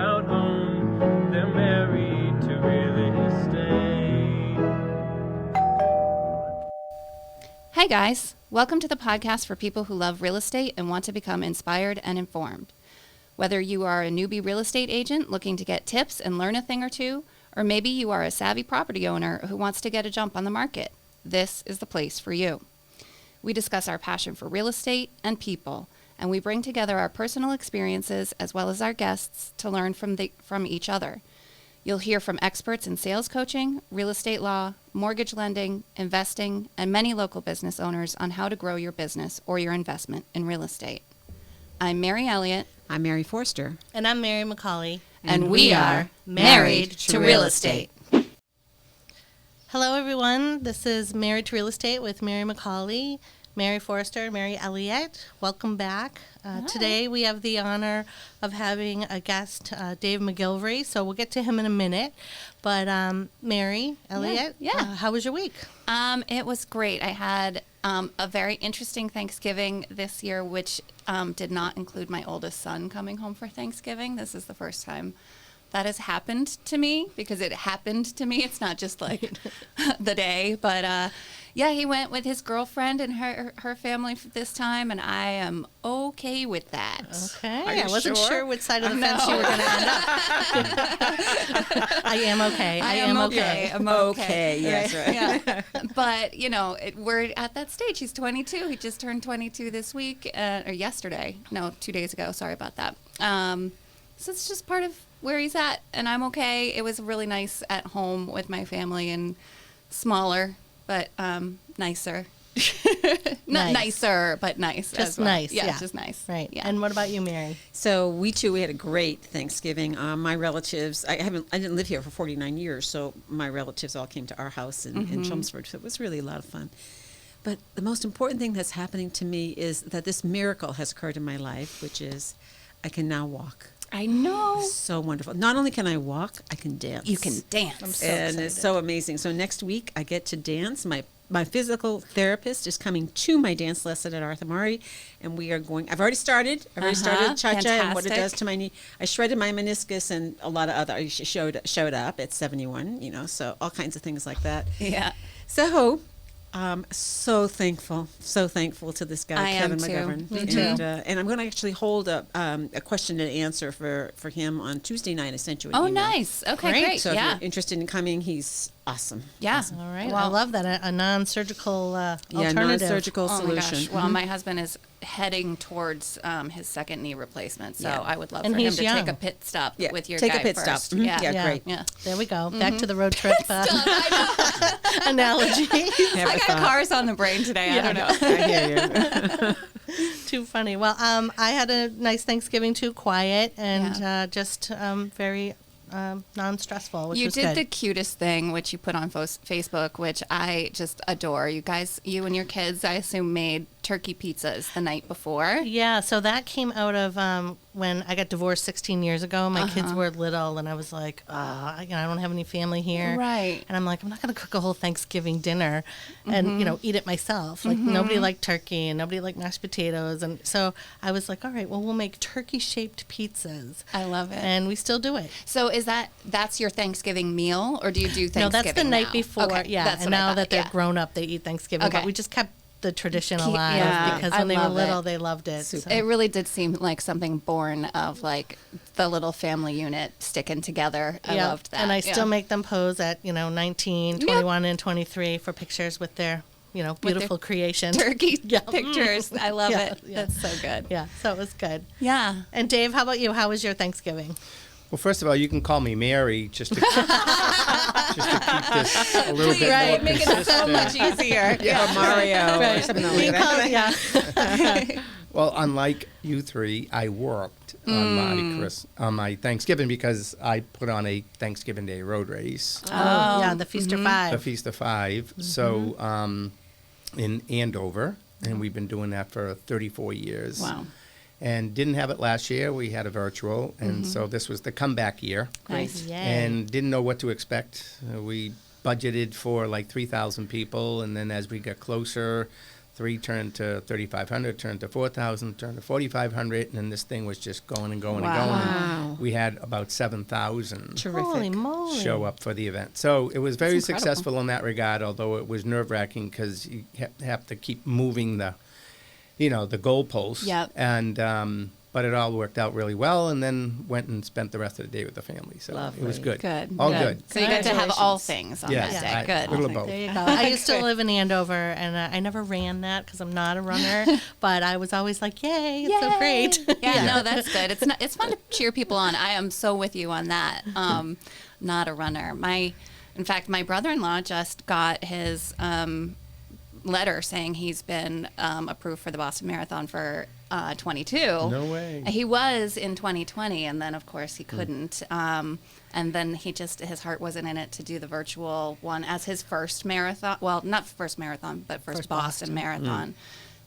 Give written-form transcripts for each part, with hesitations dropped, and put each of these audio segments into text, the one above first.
about home. They're married to real estate. Hey guys, welcome to the podcast for people who love real estate and want to become inspired and informed. Whether you are a newbie real estate agent looking to get tips and learn a thing or two, or maybe you are a savvy property owner who wants to get a jump on the market, this is the place for you. We discuss our passion for real estate and people, and we bring together our personal experiences as well as our guests to learn from each other. You'll hear from experts in sales coaching, real estate law, mortgage lending, investing, and many local business owners on how to grow your business or your investment in real estate. I'm Mary Elliott. I'm Mary Forster. And I'm Mary McCauley. And we are Married to Real Estate. Hello, everyone. This is Married to Real Estate with Mary McCauley, Mary Forster, and Mary Elliott. Welcome back. Today we have the honor of having a guest, Dave McGillivray, so we'll get to him in a minute. But Mary Elliott, how was your week? It was great. I had a very interesting Thanksgiving this year, which did not include my oldest son coming home for Thanksgiving. This is the first time that has happened to me, because it happened to me. It's not just like the day, but he went with his girlfriend and her family this time, and I am okay with that. Okay. I wasn't sure which side of the fence you were going to end up. I am okay. I am okay. I'm okay. Yes, right. Yeah. But, we're at that stage. He's 22. He just turned 22 this week, or yesterday. No, 2 days ago. Sorry about that. So it's just part of where he's at, and I'm okay. It was really nice at home with my family, and smaller, but nicer. Not nicer, but nice. Just as well. nice. Yeah, just nice. Right. Yeah. And what about you, Mary? So we had a great Thanksgiving. My relatives, I didn't live here for 49 years, so my relatives all came to our house in Chelmsford, so it was really a lot of fun. But the most important thing that's happening to me is that this miracle has occurred in my life, which is I can now walk. I know. So wonderful. Not only can I walk, I can dance. You can dance. I'm so And excited. it's so amazing. So next week I get to dance. My physical therapist is coming to my dance lesson at Arthur Murray, and we are going. I've already started cha-cha and what it does to my knee. I shredded my meniscus and a lot of other showed up at 71. So all kinds of things like that. Yeah. So. So thankful to this guy, Kevin McGovern. Me too. And I'm going to actually hold a question and answer for him on Tuesday night. I sent you an email. Oh, nice. Okay, great. So if you're interested in coming, he's awesome. Yeah. Awesome. All right. Well, I love that. A non-surgical alternative. Non-surgical Oh solution. my gosh. Well, my husband is heading towards his second knee replacement, so I would love And for him he's to young. take a pit stop with your Take guy a pit first. stop. Mhm. Yeah. Great. Yeah. There we go. Back to the road trip analogy. I got cars on the brain today. I don't know. I hear you. Too funny. Well, I had a nice Thanksgiving too, quiet and just very non-stressful, which You was did good. the cutest thing, which you put on Facebook, which I just adore. You and your kids, I assume, made turkey pizzas the night before. Yeah, so that came out of when I got divorced 16 years ago. My kids were little, and I was like, I don't have any family here. Right. And I'm like, I'm not going to cook a whole Thanksgiving dinner and, eat it myself. Like, nobody liked turkey, and nobody liked mashed potatoes. And so I was like, all right, well, we'll make turkey-shaped pizzas. I love it. And we still do it. So that's your Thanksgiving meal, or do you do Thanksgiving No, that's the night now? before. Okay, Yeah, that's and what I now thought. that they're Yeah. grown up, they eat Thanksgiving. Okay. But we just kept the tradition alive because I when they were love little, it. they loved it. So. It really did seem like something born of like the little family unit sticking together. I Yeah, loved that. and I still make them pose at 19, 21, and 23 for pictures with their beautiful creation. turkey Yeah. pictures. I love Yeah, it. yeah. That's so good. Yeah, so it was good. Yeah. And Dave, how about you? How was your Thanksgiving? Well, first of all, you can call me Mary just to keep this a little bit Right, more making it so consistent. much easier. Or Mario or Right. something You like call that. it- yeah. Well, unlike you three, I worked on my Thanksgiving because I put on a Thanksgiving Day road race, Oh, yeah, the Feast or the Five. Feast of Five. So in Andover, and we've been doing that for 34 years. Wow. And didn't have it last year. We had a virtual, and so this was the comeback year. Nice. Yay. And didn't know what to expect. We budgeted for like 3,000 people, and then as we got closer, 3 turned to 3,500, turned to 4,000, turned to 4,500, and then this thing was just going and going and going. Wow. We had about 7,000 Terrific. Holy moly. show up for the event. So it was very That's incredible. successful in that regard, although it was nerve-wracking because you have to keep moving the goalposts. Yep. And but it all worked out really well, and then went and spent the rest of the day with the family. So it was Lovely. good. Good. All good. So you get to have all Congratulations. things on Yes, that day. Good. little of both. There you go. I used to live in Andover, and I never ran that because I'm not a runner. But I was always like, "Yay! It's so great!" Yeah, no, that's good. It's fun to cheer people on. I am so with you on that. Not a runner. In fact, my brother-in-law just got his letter saying he's been approved for the Boston Marathon for 22. No way. He was in 2020, and then of course he couldn't. And then his heart wasn't in it to do the virtual one as his first marathon. Well, not first marathon, but first Boston Marathon.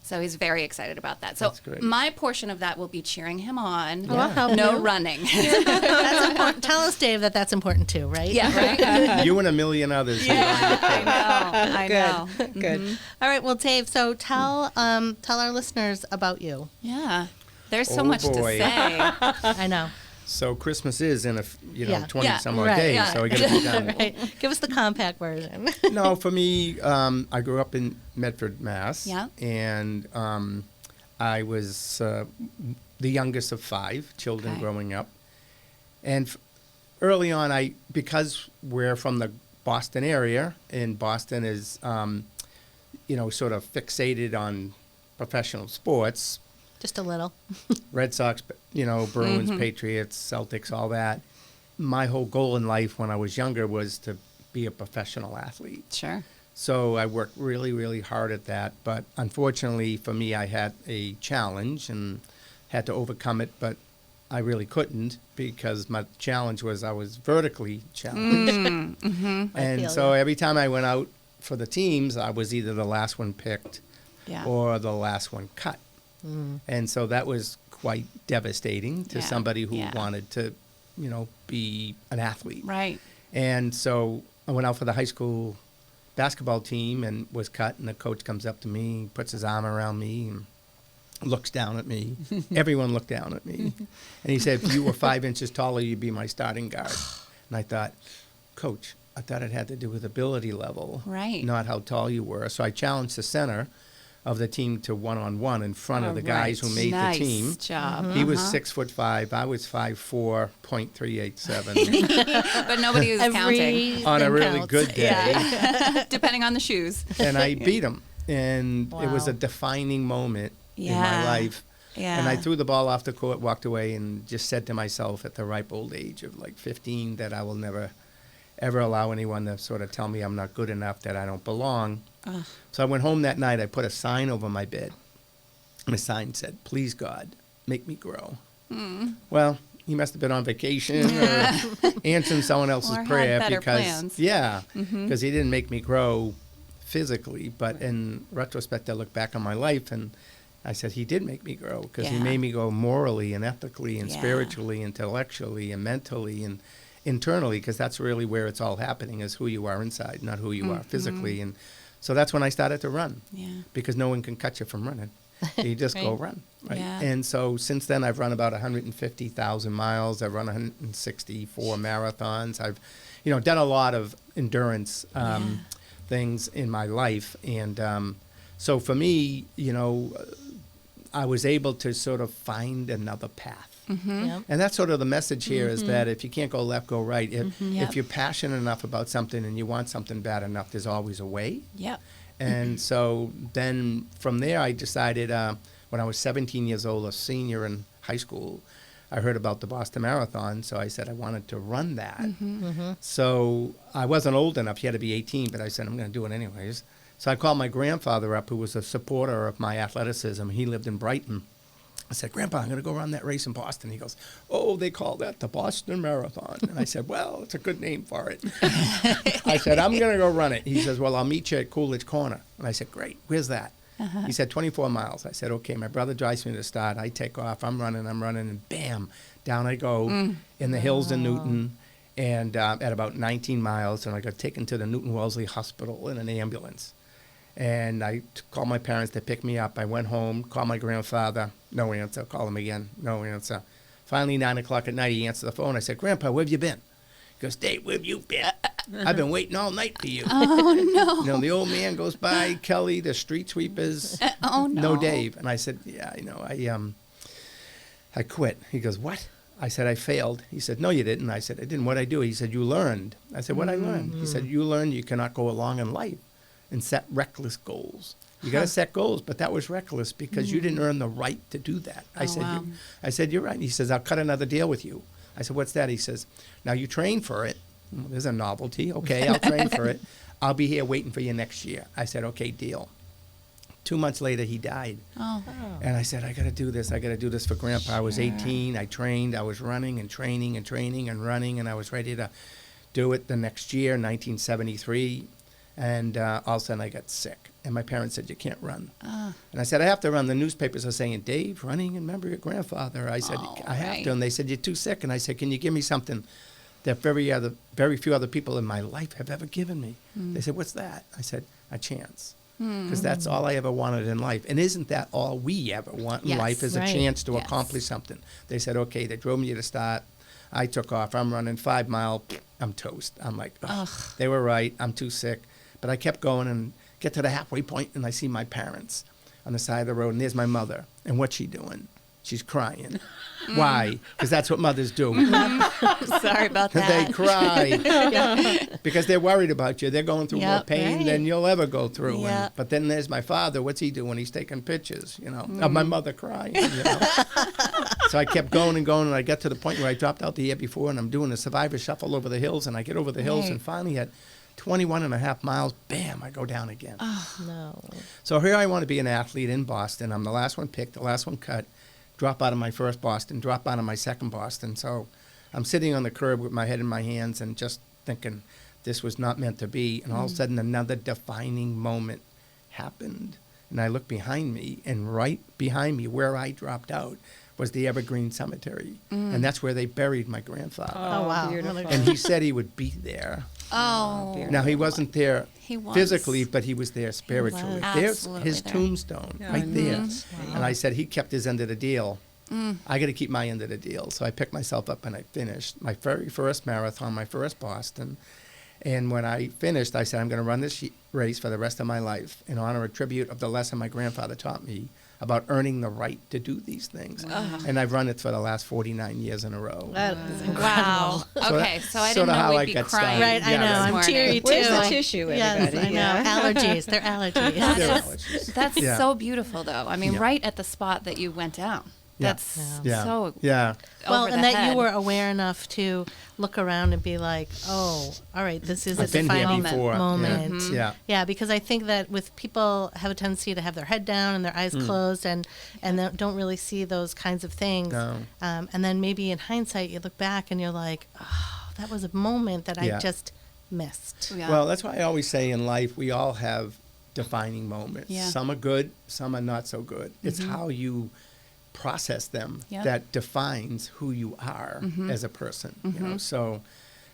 So he's very excited about that. So That's great. my portion of that will be cheering him on. Well, I'll help No you. running. That's important. Tell us, Dave, that that's important too, right? Yeah, right? You and a million others. who are on your I know. I know. Good. Good. All right. Well, Dave, so tell our listeners about you. Yeah. There's so Oh, much boy. to say. I know. So Christmas is in 20 Yeah. some odd Right, days, yeah. so we got to be done. Right. Give us the compact version. No, for me, I grew up in Medford, Mass. Yeah. And I was the youngest of 5 children Okay. growing up. And early on, because we're from the Boston area, and Boston is, sort of fixated on professional sports, Just a little. Red Sox, Bruins, Patriots, Celtics, all that. My whole goal in life when I was younger was to be a professional athlete. Sure. So I worked really, really hard at that. But unfortunately for me, I had a challenge and had to overcome it. But I really couldn't because my challenge was I was vertically challenged. I And feel so you. every time I went out for the teams, I was either the last one picked Yeah. or the last one cut. And so that was quite devastating to Yeah, somebody who yeah. wanted to, be an athlete. Right. And so I went out for the high school basketball team and was cut, and the coach comes up to me, puts his arm around me, and looks down at me. Everyone looked down at me. And he said, if you were 5 inches taller, you'd be my starting guard. And I thought, Coach, I thought it had to do with ability level, Right. not how tall you were. So I challenged the center of the team to one-on-one in front of the guys who made nice the team. job. He was 6'5", I was 5'4", .387. But nobody was counting. On a Everything really counts. good day. Depending on the shoes. And I beat him. And it was a Wow. defining moment in Yeah. my life. Yeah. And I threw the ball off the court, walked away, and just said to myself at the ripe old age of like 15 that I will never, ever allow anyone to sort of tell me I'm not good enough, that I don't belong. Ugh. So I went home that night. I put a sign over my bed. And the sign said, "Please, God, make me grow." Well, he must have been on vacation or answering someone else's Or had prayer better because plans. because he didn't make me grow physically. But in retrospect, I look back on my life and I said he did make me grow because he Yeah. made me grow morally and ethically and Yeah. spiritually, intellectually and mentally and internally, because that's really where it's all happening, is who you are inside, not who you are physically. And so that's when I started to run, Yeah. because no one can cut you from running. You just go Right. run. Right? Yeah. And so since then, I've run about 150,000 miles. I've run 164 marathons. I've, done a lot of endurance things in my life. And so for me, I was able to sort of find another path. Yep. And that's sort of the message here, is that if you can't go left, go right. If, Yep. if you're passionate enough about something and you want something bad enough, there's always a way. Yep. And so then from there, I decided when I was 17 years old, a senior in high school, I heard about the Boston Marathon. So I said I wanted to run that. So I wasn't old enough. You had to be 18, but I said I'm going to do it anyways. So I called my grandfather up, who was a supporter of my athleticism. He lived in Brighton. I said, "Grandpa, I'm going to go run that race in Boston." He goes, "Oh, they call that the Boston Marathon." And I said, "Well, it's a good name for it." I said, "I'm going to go run it." He says, "Well, I'll meet you at Coolidge Corner." And I said, "Great. Where's that?" He said, 24 miles. I said, "Okay." My brother drives me to the start. I take off. I'm running, and bam, down I go in the hills in Newton. And at about 19 miles, and I got taken to the Newton Wellesley Hospital in an ambulance. And I called my parents to pick me up. I went home, called my grandfather, no answer. Call him again, no answer. Finally, 9 o'clock at night, he answered the phone. I said, Grandpa, where have you been? He goes, Dave, where have you been? I've been waiting all night for you. Oh, no. You know, the old man goes by, Kelly, the street sweepers. Oh, no. No Dave. And I said, yeah, you know, I quit. He goes, what? I said, I failed. He said, no, you didn't. I said, I didn't. What'd I do? He said, you learned. I said, what'd I learn? He said, you learned you cannot go along in life and set reckless goals. You got to set goals, but that was reckless because you didn't earn the right to do that. I said, wow. I said, you're right. He says, I'll cut another deal with you. I said, what's that? He says, now you train for it. Well, there's a novelty. Okay, I'll train for it. I'll be here waiting for you next year. I said, okay, deal. 2 months later, he died. Oh. And I said, I got to do this. I got to do this for Grandpa. I was 18. I trained. I was running and training and training and running, and I was ready to do it the next year, 1973. And all of a sudden, I got sick. And my parents said, you can't run. And I said, I have to run. The newspapers are saying, Dave, running in memory of grandfather. I said, I have to. And they said, you're too sick. And I said, can you give me something that very few other people in my life have ever given me? They said, what's that? I said, a chance. Because that's all I ever wanted in life. And isn't that all we ever want in Yes, life is right. a chance to Yes. accomplish something? They said, okay, they drove me to the start. I took off. I'm running 5 mile. I'm toast. I'm like, ugh. They were right. I'm too sick. But I kept going and get to the halfway point, and I see my parents on the side of the road, and there's my mother. And what's she doing? She's crying. Why? Because that's what mothers do. Sorry about that. They cry because they're worried about you. They're going through more Yep. pain Right. than you'll ever go through. Yeah. And, but then there's my father. What's he doing? He's taking pictures, you know, of my mother crying. You know? So I kept going and going, and I got to the point where I dropped out the year before, and I'm doing a survivor shuffle over the hills, and I get over the hills, Right. and finally at 21 and a half miles, bam, I go down again. No. So here I want to be an athlete in Boston. I'm the last one picked, the last one cut. Drop out of my first Boston, drop out of my second Boston. So I'm sitting on the curb with my head in my hands and just thinking this was not meant to be. And all of a sudden another defining moment happened. And I look behind me, and right behind me where I dropped out was the Evergreen Cemetery. And that's where they buried my grandfather. Oh, wow. Beautiful. And he said he would be there. Oh. Now, he wasn't there He was. physically, but he was there spiritually. was. There's Absolutely his there. tombstone right there. And I said, he kept his end of the deal. I got to keep my end of the deal. So I picked myself up and I finished my very first marathon, my first Boston. And when I finished, I said, I'm going to run this race for the rest of my life in honor of tribute of the lesson my grandfather taught me about earning the right to do these things. And I've run it for the last 49 years in a row. That is incredible. Wow. Okay, so I didn't sorta how know I we'd be got crying. started. Right, I Yeah, know. right. I'm Morning. teary too. Where's the Like- tissue, Yes, everybody? I know. Yeah. Allergies. They're allergies. They're That's, allergies. that's Yeah. so beautiful, though. I mean, Yeah. right at the spot that you went down. Yeah. That's Yeah. so Yeah. Well, over and the that head. you were aware enough to look around and be like, oh, all right, this is a I've been here defining before. moment. Yeah. Yeah, because I think that with people have a tendency to have their head down and their eyes closed and they don't really see those kinds of things. No. And then maybe in hindsight, you look back and you're like, oh, that was a moment that Yeah. I just missed. Yeah. Well, that's why I always say in life we all have defining moments. Yeah. Some are good, some are not so good. It's how you process them Yep. that defines who you are as a person. You know, so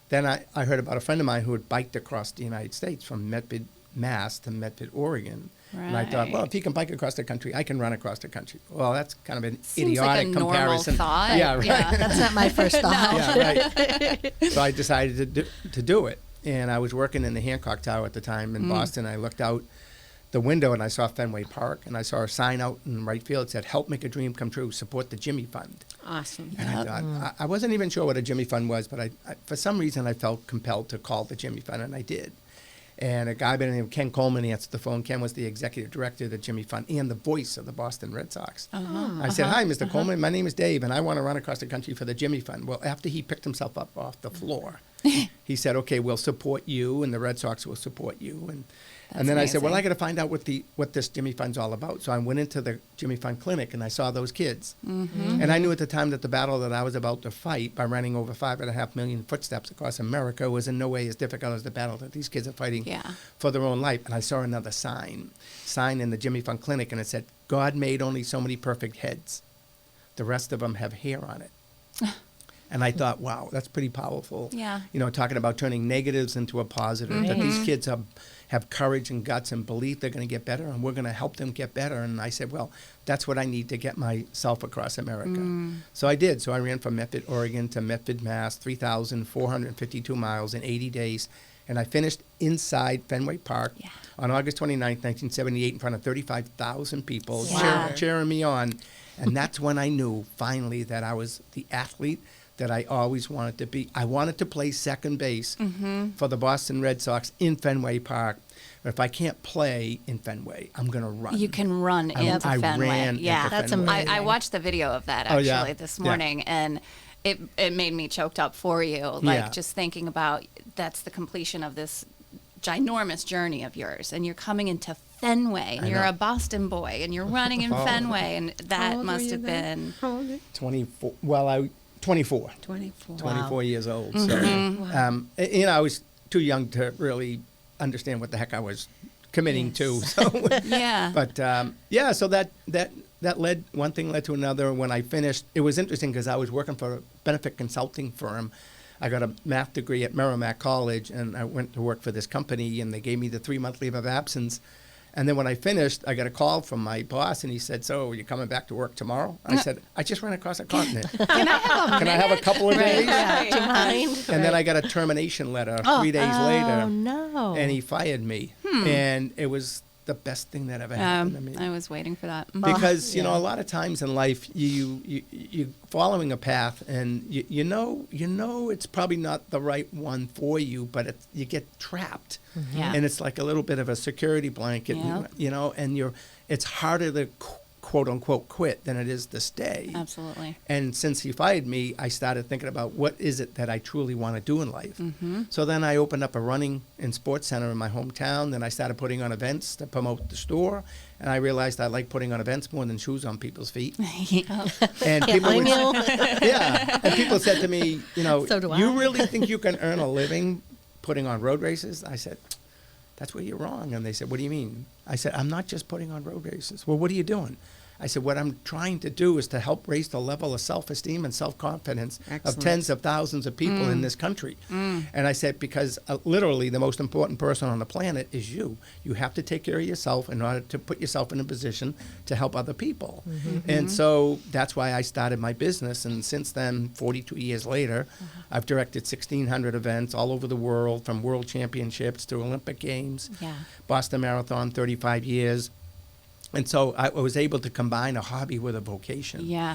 then I heard about a friend of mine who had biked across the United States from Medford, Mass to Medford, Oregon. And I thought, well, Right. if he can bike across the country, I can run across the country. Well, that's kind of an Seems like a idiotic normal comparison. thought. Yeah, right. Yeah. That's not my first thought. Yeah, right. So I decided to do it. And I was working in the Hancock Tower at the time in Boston. I looked out the window and I saw Fenway Park, and I saw a sign out in right field that said, "Help make a dream come true, support the Jimmy Fund." Awesome. And I thought, I wasn't even sure what a Jimmy Fund was, but I for some reason I felt compelled to call the Jimmy Fund, and I did. And a guy by the name of Ken Coleman answered the phone. Ken was the executive director of the Jimmy Fund and the voice of the Boston Red Sox. I said, "Hi, Mr. Coleman. My name is Dave, and I want to run across the country for the Jimmy Fund." Well, after he picked himself up off the floor, he said, "Okay, we'll support you, and the Red Sox will support you." And then I said, "Well, amazing. I got to find out what this Jimmy Fund's all about." So I went into the Jimmy Fund clinic, and I saw those kids. And I knew at the time that the battle that I was about to fight by running over 5.5 million footsteps across America was in no way as difficult as the battle that these kids are fighting Yeah. for their own life. And I saw another sign in the Jimmy Fund clinic, and it said, "God made only so many perfect heads. The rest of them have hair on it." And I thought, wow, that's pretty powerful. Yeah. You know, talking about turning negatives into a positive, that these kids have courage and guts and belief they're going to get better, and we're going to help them get better. And I said, well, that's what I need to get myself across America. So I did. So I ran from Medford, Oregon to Medford, Mass, 3,452 miles in 80 days. And I finished inside Fenway Park on August 29th, 1978, in front of 35,000 people cheering me on. And that's when I knew, finally, that I was the athlete that I always wanted to be. I wanted to play second base for the Boston Red Sox in Fenway Park. But if I can't play in Fenway, I'm going to run. You can run into I Fenway. ran Yeah, into that's Fenway. amazing. I watched the video of that Oh, actually yeah. this Yeah. morning, and it made me choked up for you. Like Yeah. just thinking about that's the completion of this ginormous journey of yours, and you're coming into Fenway, and I you're know. a Boston boy, and you're running in Fenway, and How that old must were you have then? been. How old are you? 24. Well, 24. 24. 24 years old. So, you know, I was too young to really understand what the heck I was committing to. So, Yeah. but yeah, so that led, one thing led to another. When I finished, it was interesting because I was working for a benefit consulting firm. I got a math degree at Merrimack College, and I went to work for this company, and they gave me the 3-month leave of absence. And then when I finished, I got a call from my boss, and he said, "So, you're coming back to work tomorrow?" I said, "I just ran across the continent. Can I have a a couple of days?" Do you mind? And then I got a termination letter 3 days later, Oh, no. and he fired me. And it was the best thing that ever happened to me. I was waiting for that. Because, you know, a lot of times in life, you're following a path, and you know it's probably not the right one for you, but you get trapped. Yeah. And it's like a little bit of a security blanket, Yep. you know, and it's harder to quote unquote quit than it is to stay. Absolutely. And since he fired me, I started thinking about what is it that I truly want to do in life. So then I opened up a running and sports center in my hometown. Then I started putting on events to promote the store. And I realized I like putting on events more than shoes on people's feet. And people blame you. yeah. And people said to me, you know, So do you I. really think you can earn a living putting on road races? I said, that's where you're wrong. And they said, what do you mean? I said, I'm not just putting on road races. Well, what are you doing? I said, what I'm trying to do is to help raise the level of self-esteem and self-confidence of Excellent. tens of thousands of people in this country. And I said, because literally the most important person on the planet is you. You have to take care of yourself in order to put yourself in a position to help other people. And so that's why I started my business. And since then, 42 years later, I've directed 1,600 events all over the world, from world championships to Olympic Games, Yeah. Boston Marathon, 35 years. And so I was able to combine a hobby with a vocation. Yeah.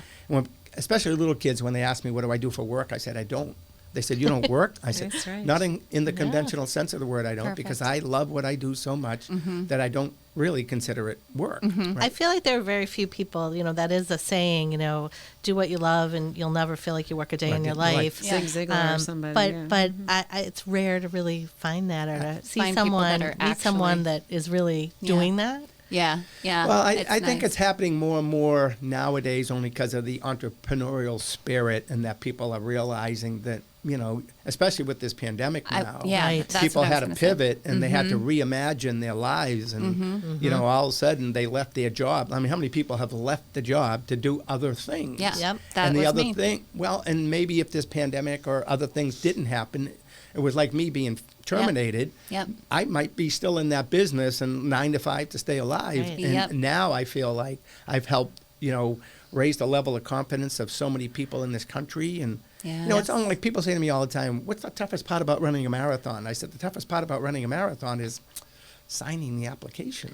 Especially little kids, when they ask me, what do I do for work? I said, I don't. They said, you don't work? I said, That's right. not in the conventional sense of the word, I don't, because I love what I do so much that I don't really consider it work. Right? I feel like there are very few people, you know, that is a saying, you know, do what you love and you'll never feel like you work a day in your Right. life. Zig Ziglar or somebody. But yeah. it's rare to really find that or to see Find people that someone, are meet someone actually- that is really Yeah. doing that. Yeah. Yeah. Well, I It's think nice. it's happening more and more nowadays only because of the entrepreneurial spirit, and that people are realizing that, you know, especially with this pandemic now. Yeah. Right. That's People what I was had to gonna say. pivot, and they had to reimagine their lives, and you know, all of a sudden they left their job. I mean, how many people have left the job to do other things? Yeah. Yep. That and the was other me. thing, well, and maybe if this pandemic or other things didn't happen, it was like me being terminated. Yep. I might be still in that business and 9 to 5 to stay alive. Right. And Yep. now I feel like I've helped, you know, raise the level of confidence of so many people in this country. And Yeah. you know, it's only like people say to me all the time, "What's the toughest part about running a marathon?" I said, "The toughest part about running a marathon is signing the application.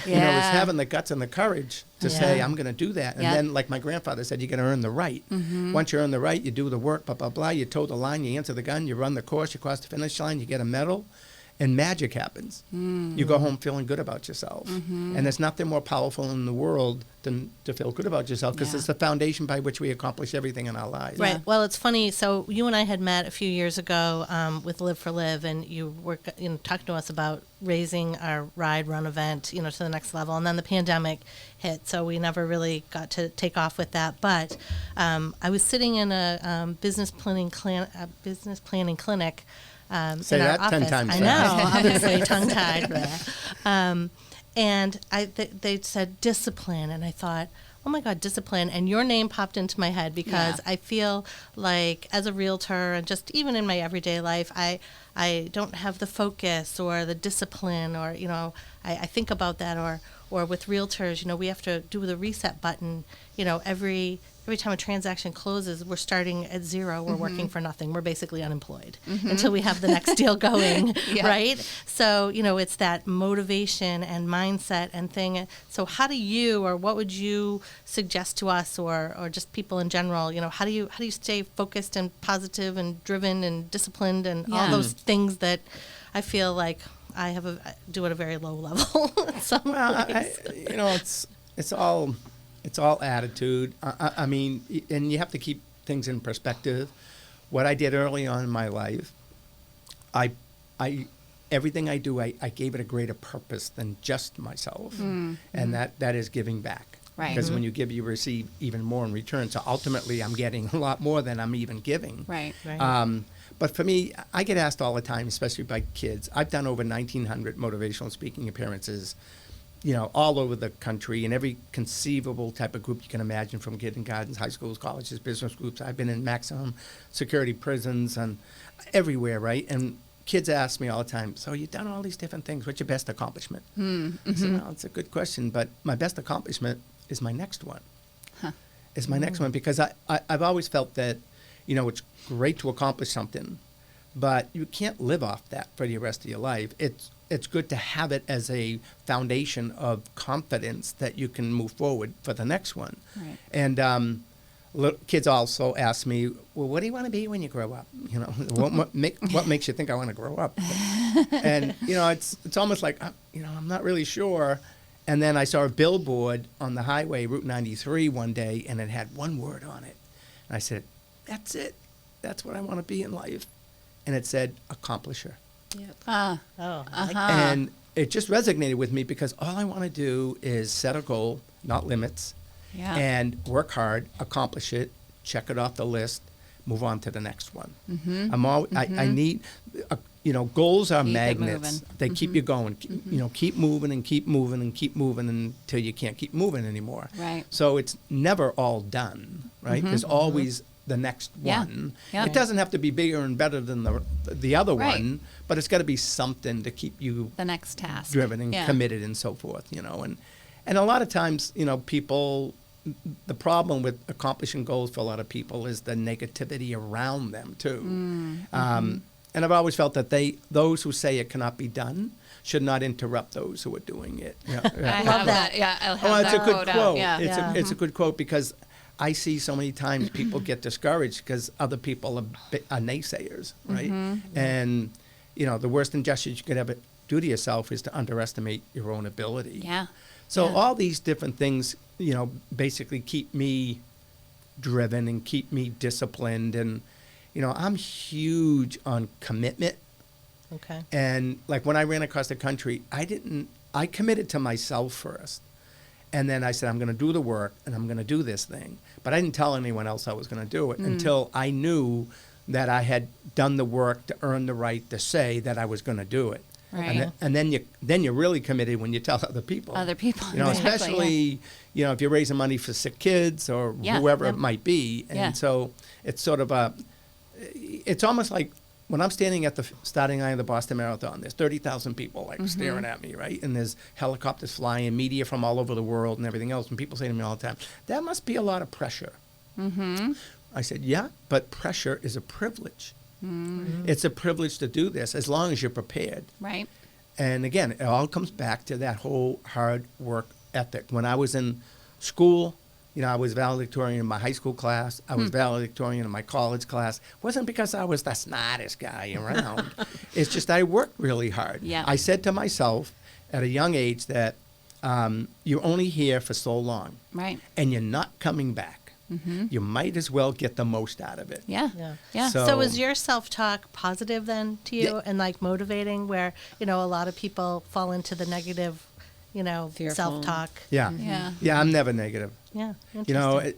You know, it's Yeah. having the guts and the courage to say, Yeah. I'm going to do that." And Yeah. then, like my grandfather said, you got to earn the right. Once you earn the right, you do the work, blah, blah, blah. You toe the line, you answer the gun, you run the course, you cross the finish line, you get a medal, and magic happens. You go home feeling good about yourself. And there's nothing more powerful in the world than to feel good about yourself, because Yeah. it's the foundation by which we accomplish everything in our lives. Right. Yeah. Well, it's funny. So you and I had met a few years ago with Live for Live, and you were talking to us about raising our run event, you know, to the next level. And then the pandemic hit, so we never really got to take off with that. But I was sitting in a business planning clinic. Say in our that 10 office. times I fast. know, obviously tongue-tied. And they said discipline, and I thought, oh my God, discipline. And your name popped into my head because I feel like as a realtor and just even in my everyday life, I don't have the focus or the discipline or, I think about that or with realtors, we have to do the reset button, every time a transaction closes, we're starting at zero. We're working for nothing. We're basically unemployed until we have the next deal going, right? So, it's that motivation and mindset and thing. So how do you, or what would you suggest to us or just people in general, how do you stay focused and positive and driven and disciplined and all those things that I feel like I do at a very low level in some ways. It's all attitude. I mean, and you have to keep things in perspective. What I did early on in my life, I everything I do, I gave it a greater purpose than just myself, and that is giving back. Right. Because when you give, you receive even more in return. So ultimately, I'm getting a lot more than I'm even giving. Right. But for me, I get asked all the time, especially by kids. I've done over 1,900 motivational speaking appearances, all over the country in every conceivable type of group you can imagine, from kindergartens, high schools, colleges, business groups. I've been in maximum security prisons and everywhere, right? And kids ask me all the time, so you've done all these different things. What's your best accomplishment? I said, well, it's a good question, but my best accomplishment is my next one. Is my next one, because I've always felt that, it's great to accomplish something, but you can't live off that for the rest of your life. It's good to have it as a foundation of confidence that you can move forward for the next one. Right. And kids also ask me, well, what do you want to be when you grow up? What makes you think I want to grow up? And, it's almost like, I'm not really sure. And then I saw a billboard on the highway, Route 93, one day, and it had one word on it. And I said, that's it. That's what I want to be in life. And it said, accomplisher. And it just resonated with me, because all I want to do is set a goal, not limits, and work hard, accomplish it, check it off the list, move on to the next one. I need, goals are Keep it magnets. moving. They keep you going. Keep moving and keep moving and keep moving until you can't keep moving anymore. Right. So it's never all done, right? There's always the next one. Yeah. It doesn't have to be bigger and better than the other Right. one, but it's got to be something to keep you The next task. driven and committed and so forth, and a lot of times, people, the problem with accomplishing goals for a lot of people is the negativity around them too. And I've always felt that those who say it cannot be done should not interrupt those who are doing it. I love that. Yeah, I'll have It's a that good quote quote. out. Yeah. It's a good quote, because I see so many times people get discouraged because other people are naysayers, right? And, the worst injustice you could ever do to yourself is to underestimate your own ability. Yeah. So all these different things, basically keep me driven and keep me disciplined. And, I'm huge on commitment. Okay. And like when I ran across the country, I committed to myself first. And then I said, I'm going to do the work and I'm going to do this thing. But I didn't tell anyone else I was going to do it until I knew that I had done the work to earn the right to say that I was going to do it. Right. And then you're really committed when you tell other people. Exactly, Especially, if you're raising money for sick kids or whoever it might be. And so it's sort of it's almost like when I'm standing at the starting line of the Boston Marathon, there's 30,000 people staring at me, right? And there's helicopters flying, media from all over the world and everything else. And people say to me all the time, that must be a lot of pressure. I said, yeah, but pressure is a privilege. It's a privilege to do this as long as you're prepared. Right. And again, it all comes back to that whole hard work ethic. When I was in school, I was valedictorian in my high school class. I was valedictorian in my college class. It wasn't because I was the smartest guy around. It's just I worked really hard. Yeah. I said to myself at a young age that you're only here for so long. Right. And you're not coming back. You might as well get the most out of it. Yeah. So was your self-talk positive then to you and like motivating, where, a lot of people fall into the negative, Fearful. self-talk? Yeah. Yeah, I'm never negative. Yeah. Interesting.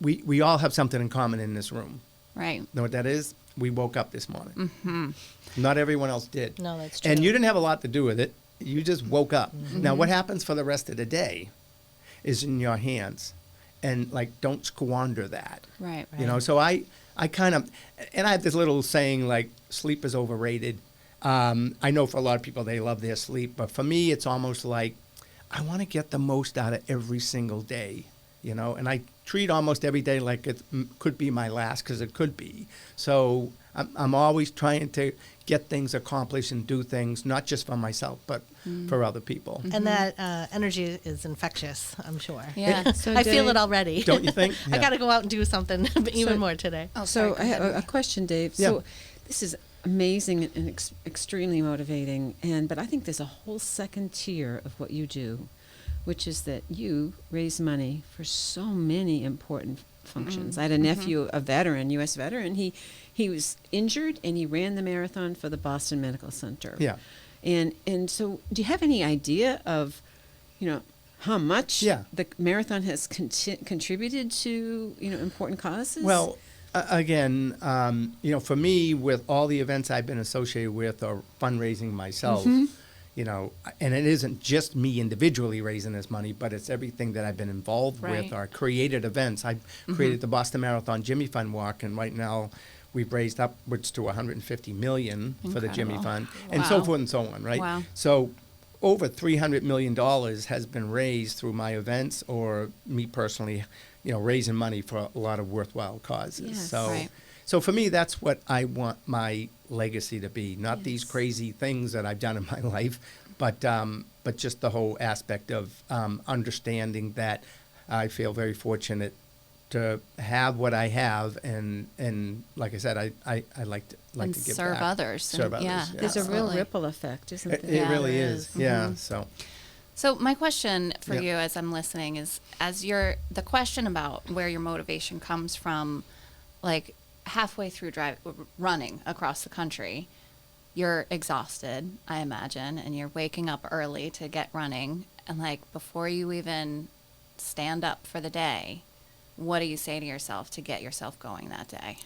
We all have something in common in this room. Right. Know what that is? We woke up this morning. Not everyone else did. No, that's true. And you didn't have a lot to do with it. you just woke up. Now, what happens for the rest of the day is in your hands. And, like, don't squander that. Right. You know, so I kind of, and I have this little saying, like, sleep is overrated. I know for a lot of people, they love their sleep. But for me, it's almost like I want to get the most out of every single day, you know. And I treat almost every day like it could be my last, because it could be. So I'm always trying to get things accomplished and do things, not just for myself, but for other people. And that energy is infectious, I'm sure. Yeah. So I feel Dave- it already. Don't you think? I Yeah. got to go out and do something even more today. Oh, So sorry, I go have ahead. a question, Dave. Yeah. So this is amazing and extremely motivating, but I think there's a whole second tier of what you do, which is that you raise money for so many important functions. I had a nephew, a veteran, U.S. veteran. He was injured, and he ran the marathon for the Boston Medical Center. Yeah. And so, do you have any idea of, you know, how much the marathon has contributed to, you know, important causes? Well, again, you know, for me, with all the events I've been associated with or fundraising myself, you know, and it isn't just me individually raising this money, but it's everything that I've been involved Right. with or created events. I created the Boston Marathon Jimmy Fund Walk, and right now we've raised upwards to $150 million for the Jimmy Incredible. Fund, and so Wow. forth and so on, right? Wow. So over $300 million has been raised through my events or me personally, you know, raising money for a lot of worthwhile causes. Yes. So, Right. so for me, that's what I want my legacy to be. Not these crazy things that I've done in my life, but just the whole aspect of understanding that I feel very fortunate to have what I have, and like I said, I like to And give serve back. others. Serve And- others. yeah, there's a real absolutely. ripple effect, isn't It, there? it Yeah, really there is. is. Yeah. So. So my question for Yeah. you as I'm listening is, the question about where your motivation comes from, like halfway through running across the country, you're exhausted, I imagine, and you're waking up early to get running. And like before you even stand up for the day, what do you say to yourself to get yourself going that day?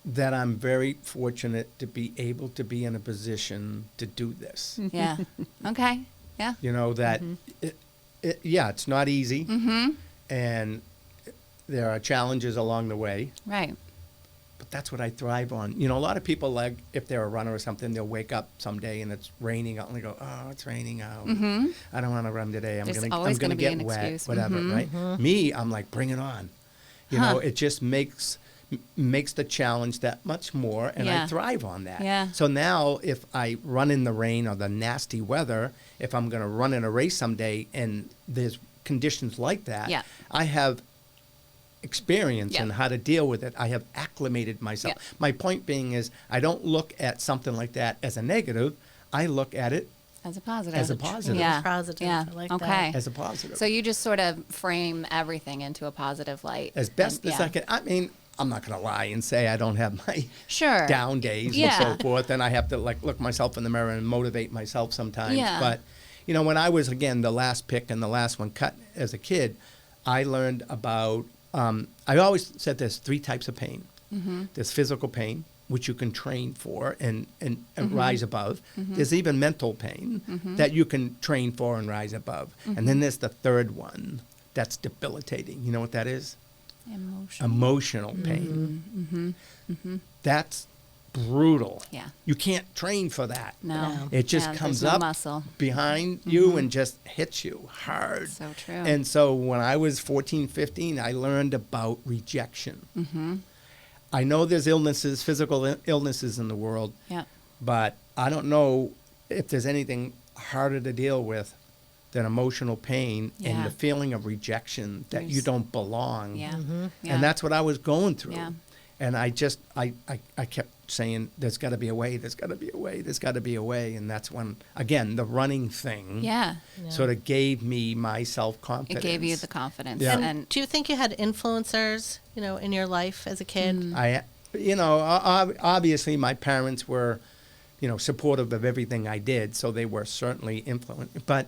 That I'm very fortunate to be able to be in a position to do this. Yeah. Okay. Yeah. You know, that, it's not easy, and there are challenges along the way, Right. but that's what I thrive on. You know, a lot of people, like, if they're a runner or something, they'll wake up someday and it's raining out, and they go, oh, it's raining out. I don't want to run today. There's I'm always gonna gonna be get an wet, excuse. whatever, right? Me, I'm like, bring it on. You know, it just makes the challenge that much more, and Yeah. I thrive on that. Yeah. So now if I run in the rain or the nasty weather, if I'm going to run in a race someday and there's conditions like that, Yeah. I have experience Yeah. in how to deal with it. I have acclimated myself. Yeah. My point being is I don't look at something like that as a negative. I look at it As a positive. As a positive. Yeah. Positive. Yeah. I like Okay. that. as a positive. So you just sort of frame everything into a positive light. As best And- as yeah. I can. I mean, I'm not going to lie and say I don't have my Sure. down days Yeah. and so forth, and I have to like look myself in the mirror and motivate myself sometimes. Yeah. But you know, when I was again the last pick and the last one cut as a kid, I learned about. I always said there's 3 types of pain. There's physical pain, which you can train for and rise above. There's even mental pain that you can train for and rise above. And then there's the third one that's debilitating. You know what that is? Emotional pain. That's brutal. Yeah. You can't train for that. No. It just Yeah, comes there's no up muscle. behind you and just hits you hard. So true. And so when I was 14, 15, I learned about rejection. I know there's illnesses, physical illnesses in the world, Yeah. but I don't know if there's anything harder to deal with than emotional pain Yeah. and the feeling of rejection that you There's- don't belong. Yeah. Yeah. And that's what I was going through. Yeah. And I just, I kept saying, there's got to be a way, there's got to be a way, there's got to be a way. And that's when, again, the running thing Yeah. sort of gave me my self-confidence. It gave you the confidence. Yeah. And Do you think you had influencers, in your life as a kid? Obviously my parents were, supportive of everything I did, so they were certainly influenced. But,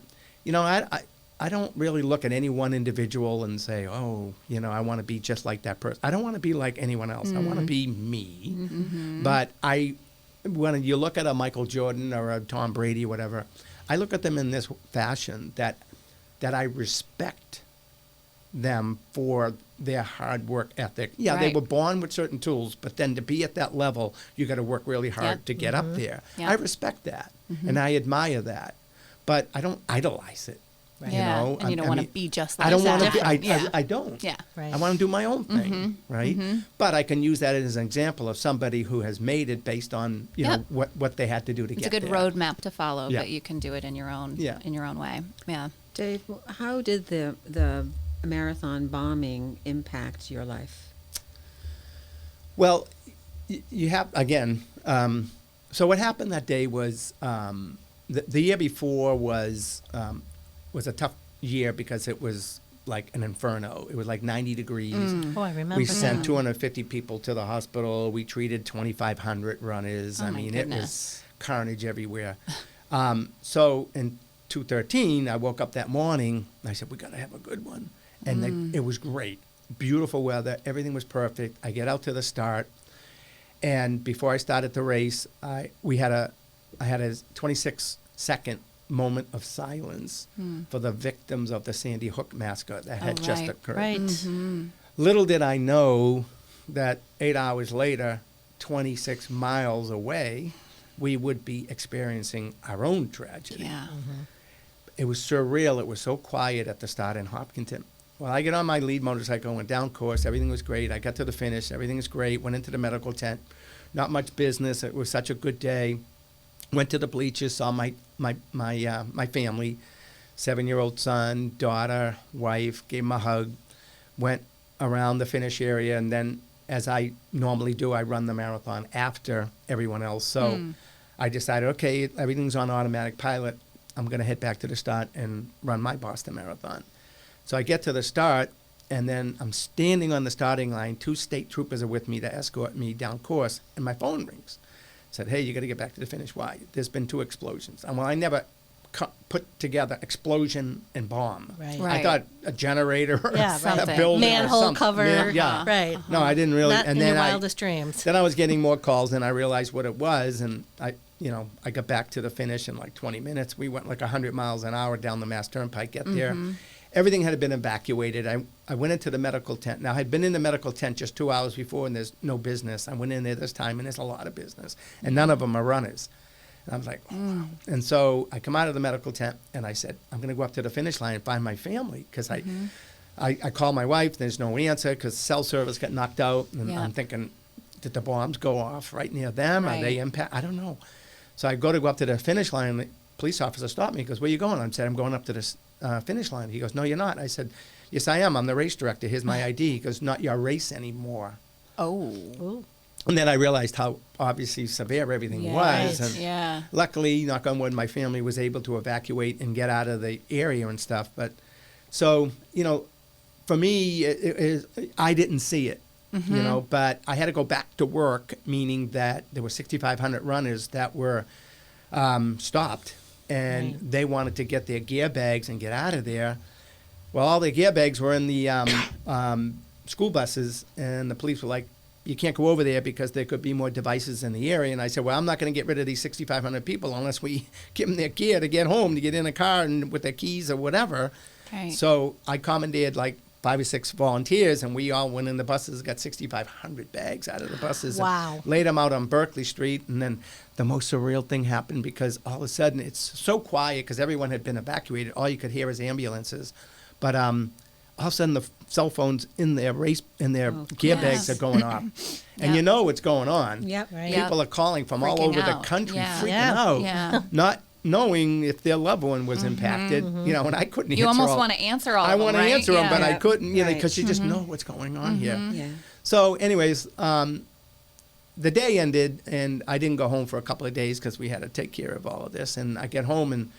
I don't really look at any one individual and say, oh, I want to be just like that person. I don't want to be like anyone else. I want to be me. But when you look at a Michael Jordan or a Tom Brady or whatever, I look at them in this fashion that I respect them for their hard work ethic. Yeah, they Right. were born with certain tools, but then to be at that level, you got to work really hard Yep. to get up there. Yep. I respect that, and I admire that, but I don't idolize it. Yeah. You know, And you don't I want to mean, be just like I don't that. want to be. Yeah. I don't. Yeah. Right. I want to do my own thing, right? But I can use that as an example of somebody who has made it based on Yep. know what they had to do to It's get a good there. roadmap to follow, Yeah. but you can do it in your own way. Yeah. Dave, how did the marathon bombing impact your life? Well, you have again. So what happened that day was the year before was a tough year because it was like an inferno. It was like 90 degrees. Oh, I remember We that. sent 250 people to the hospital. We treated 2,500 runners. Oh, I my mean, goodness. it was carnage everywhere. So in 2013, I woke up that morning and I said, we got to have a good one. And it was great. Beautiful weather. Everything was perfect. I get out to the start. And before I started the race, I had a 26-second moment of silence for the victims of the Sandy Hook massacre that had just right. occurred. Right. Little did I know that 8 hours later, 26 miles away, we would be experiencing our own tragedy. Yeah. It was surreal. It was so quiet at the start in Hopkinton. Well, I get on my lead motorcycle, went down course. Everything was great. I got to the finish. Everything was great. Went into the medical tent. Not much business. It was such a good day. Went to the bleachers, saw my family, 7-year-old son, daughter, wife, gave him a hug, went around the finish area, and then, as I normally do, I run the marathon after everyone else. So I decided, okay, everything's on automatic pilot. I'm going to head back to the start and run my Boston Marathon. So I get to the start, and then I'm standing on the starting line. 2 state troopers are with me to escort me down course, and my phone rings. Said, hey, you got to get back to the finish. Why? There's been 2 explosions. And well, I never put together explosion and bomb. Right. I Right. thought a generator or Yeah, a Something. building or Manhole something. cover. Yeah. Right. No, I didn't really. Not and in then your I, wildest dreams. then I was getting more calls, and I realized what it was, and I got back to the finish in like 20 minutes. We went like 100 miles an hour down the Mass Turnpike, get there. Everything had been evacuated. I went into the medical tent. Now, I had been in the medical tent just 2 hours before, and there's no business. I went in there this time, and there's a lot of business, and none of them are runners. And I was like, oh, wow. And so I come out of the medical tent, and I said, I'm going to go up to the finish line and find my family, because I called my wife. There's no answer because cell service got knocked out, and Yeah. I'm thinking, did the bombs go off right near them? Right. Are they impact? I don't know. So I go up to the finish line, and the police officer stopped me. He goes, where you going? I said, I'm going up to the finish line. He goes, no, you're not. I said, yes, I am. I'm the race director. Here's my ID. He goes, not your race anymore. Oh. Ooh. And then I realized how obviously severe everything was. Right. And Yeah. luckily, knock on wood, my family was able to evacuate and get out of the area and stuff. But so, for me, I didn't see it, but I had to go back to work, meaning that there were 6,500 runners that were stopped, and Right. they wanted to get their gear bags and get out of there. Well, all their gear bags were in the school buses, and the police were like, you can't go over there because there could be more devices in the area. And I said, well, I'm not going to get rid of these 6,500 people unless we give them their gear to get home, to get in a car and with their keys or whatever. Right. So I commandeered like 5 or 6 volunteers, and we all went in the buses, got 6,500 bags out of the buses. Wow. And laid them out on Berkeley Street. And then the most surreal thing happened, because all of a sudden it's so quiet because everyone had been evacuated. All you could hear is ambulances. But all of a sudden the cell phones in their gear bags are going off. And Yep. what's going on. Yep. Right. People are calling from all Freaking over out. the country, Yeah. freaking Yeah. out, Yeah. not knowing if their loved one was impacted, and I couldn't answer You almost all. want to answer all I of them, want to right? answer them, but I Yeah. couldn't, Right. because you just know what's going on here. Yeah. So anyways, the day ended, and I didn't go home for a couple of days because we had to take care of all of this. And I get home, and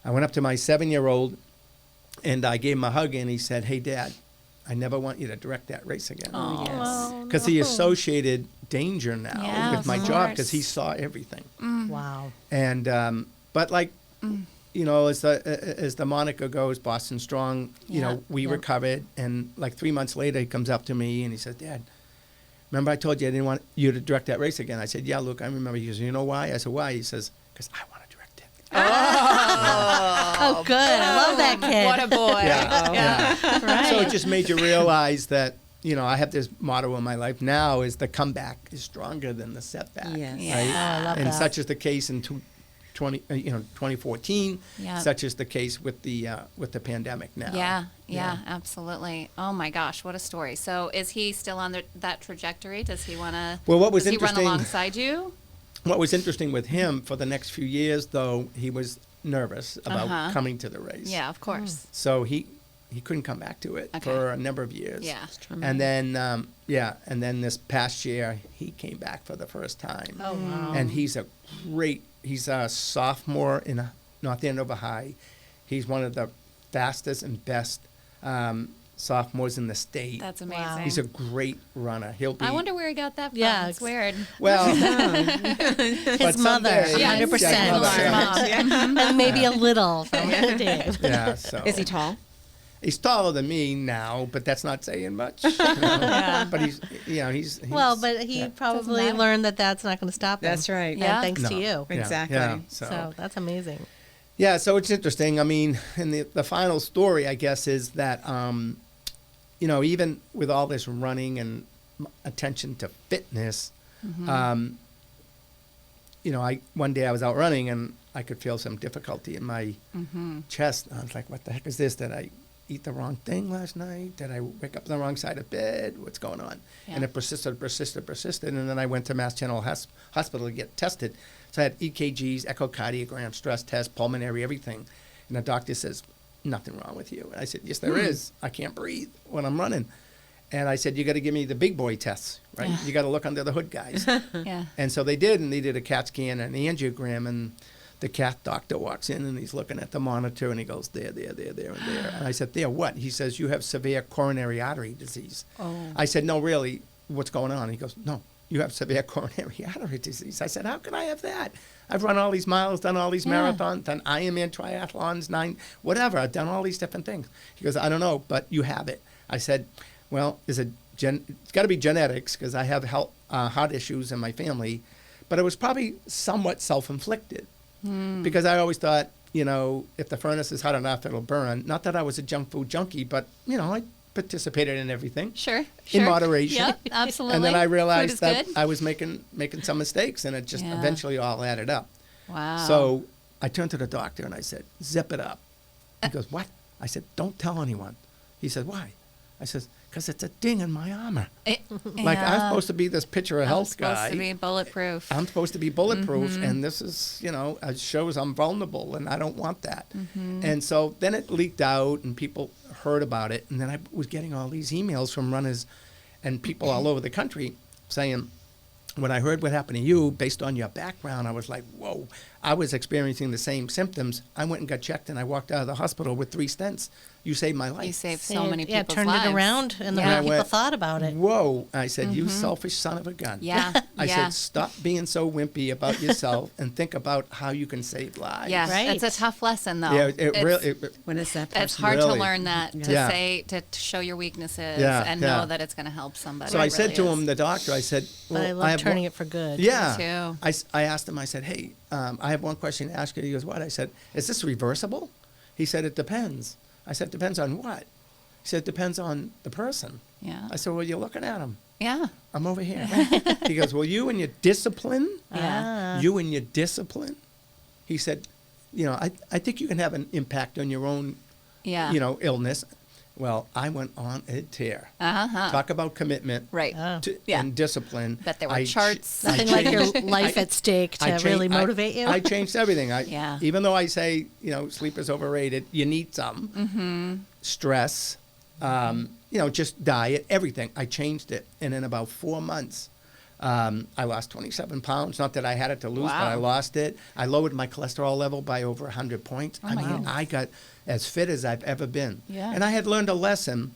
I went up to my 7-year-old, and I gave him a hug, and he said, hey, Dad, I never want you to direct that race again. Oh. Yes. Because he associated danger now Yeah, with my of job, because course. he saw everything. Wow. And but like, as the moniker goes, Boston Strong. Yeah. We Yep. recovered, and like 3 months later, he comes up to me and he says, "Dad, remember I told you I didn't want you to direct that race again? I said, yeah, Luke, I remember. He goes, you know why? I said, why? He says, because I want to direct it. Oh, good. I love that kid. What a boy. Yeah. Right. So it just made you realize that, you know, I have this motto in my life now is the comeback is stronger than the setback. Yes. Yeah. Right? Oh, I love And that. such is the case in 2014. Yeah. Such is the case with the pandemic now. Yeah, absolutely. Oh my gosh, what a story. So is he still on that trajectory? Does he want to? Well, what was does he run interesting- alongside you? What was interesting with him for the next few years, though, he was nervous about coming to the race. Yeah, of course. So he couldn't come back to it Okay. for a number of years. Yeah. And then and then this past year he came back for the first time. Oh, wow. And he's a sophomore in North Andover High. He's one of the fastest and best sophomores in the state. That's amazing. Wow. He's a great runner. He'll be I wonder where he got that from. Yeah, It's weird. well. His mother, Yeah, 100%. Yeah, Our mom. And maybe a little from Dave. Yeah, so Is he tall? he's taller than me now, but that's not saying much. But he's Well, but he probably matter. learned that that's not going to stop him. That's right. And Yeah. thanks to No. you. Yeah, Exactly. Yeah, So that's amazing. Yeah, so it's interesting. I mean, and the final story, I guess, is that, even with all this running and attention to fitness, one day I was out running and I could feel some difficulty in my chest. I was like, what the heck is this? Did I eat the wrong thing last night? Did I wake up on the wrong side of bed? What's going on? Yeah. And it persisted. And then I went to Mass General Hospital to get tested. So I had EKGs, echocardiogram, stress test, pulmonary, everything. And the doctor says, nothing wrong with you. And I said, yes, there is. I can't breathe when I'm running. And I said, you got to give me the big boy tests, right? You got to look under the hood, guys. Yeah. And so they did, and they did a CAT scan and an angiogram, and the CAT doctor walks in, and he's looking at the monitor, and he goes, there, and there. And I said, there, what? He says, you have severe coronary artery disease. Oh. I said, no, really, what's going on? He goes, no, you have severe coronary artery disease. I said, how can I have that? I've run all these miles, done all these marathons, done Ironman triathlons, whatever. I've done all these different things. He goes, I don't know, but you have it. I said, well, it's got to be genetics because I have heart issues in my family, but it was probably somewhat self-inflicted because I always thought, if the furnace is hot enough, it'll burn. Not that I was a junk food junkie, but, I participated in everything. Sure. In moderation. Yep, absolutely. And then I Food realized is that good. I was making some mistakes, and it just Yeah. eventually all added up. Wow. So I turned to the doctor and I said, zip it up. He goes, what? I said, don't tell anyone. He said, why? I said, because it's a ding in my armor. Like, I'm supposed to be this picture of health guy. supposed to be bulletproof. I'm supposed to be bulletproof, and this is, it shows I'm vulnerable, and I don't want that. And so then it leaked out, and people heard about it, and then I was getting all these emails from runners and people all over the country saying, when I heard what happened to you, based on your background, I was like, whoa. I was experiencing the same symptoms. I went and got checked, and I walked out of the hospital with 3 stents. You saved my life. You saved so many Yeah, people's turned lives. it around and the Yeah. way And I people went, thought about it. Whoa. I said, you selfish son of a gun. Yeah. I yeah. said, stop being so wimpy about yourself and think about how you can save lives. Yeah, Right. it's a tough lesson though. Yeah, It's- really. When is that? It's person? hard to Really. learn that, to Yeah. say, to show your weaknesses Yeah, and yeah. know that it's going to help somebody. So It I said really to is. him, the doctor, I said, well, But I love have turning one- it for good. Yeah. too. I asked him, I said, hey, I have one question to ask you. He goes, what? I said, is this reversible? He said, it depends. I said, depends on what? He said, depends on the person. Yeah. I said, well, you're looking at him. Yeah. I'm over here. He goes, well, you and your discipline, Yeah. you and your discipline. He said, I think you can have an impact on your own, Yeah. illness. Well, I went on a tear. Uh-huh. Talk about commitment Right. Oh. Yeah. and discipline. Bet there were I charts. Nothing like your life at stake to really motivate you. I changed everything. Yeah. Even though I say, sleep is overrated, you need some. Mm-hmm. Stress, just diet, everything. I changed it. And in about 4 months, I lost 27 pounds. Not that I had it to lose, but I Wow. lost it. I lowered my cholesterol level by over 100 points. Oh I my mean, goodness. I got as fit as I've ever been. Yeah. And I had learned a lesson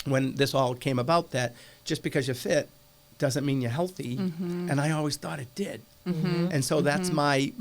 when this all came about that just because you're fit doesn't mean you're healthy. And I always thought it did. And so that's my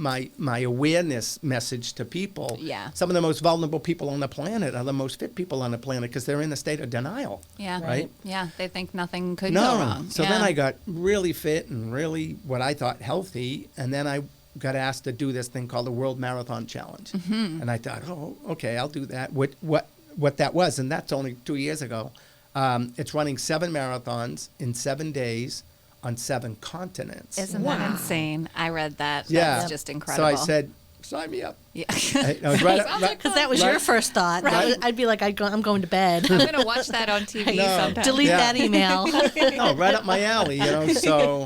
awareness message to people. Yeah. Some of the most vulnerable people on the planet are the most fit people on the planet because they're in a state of denial. Yeah. Right? Yeah. They think nothing could No. go wrong. So yeah. then I got really fit and really what I thought healthy, and then I got asked to do this thing called the World Marathon Challenge. And I thought, oh, okay, I'll do that. What that was, and that's only 2 years ago. It's running 7 marathons in 7 days on 7 continents. Isn't that insane? I read that. Yeah. That's just incredible. So I said, sign me up. Yeah. I was right, Because that was your first thought. Right. I'd be like, I'm going to bed. I'm going to watch that on TV sometime. Delete Yeah. that email. no, right up my alley, So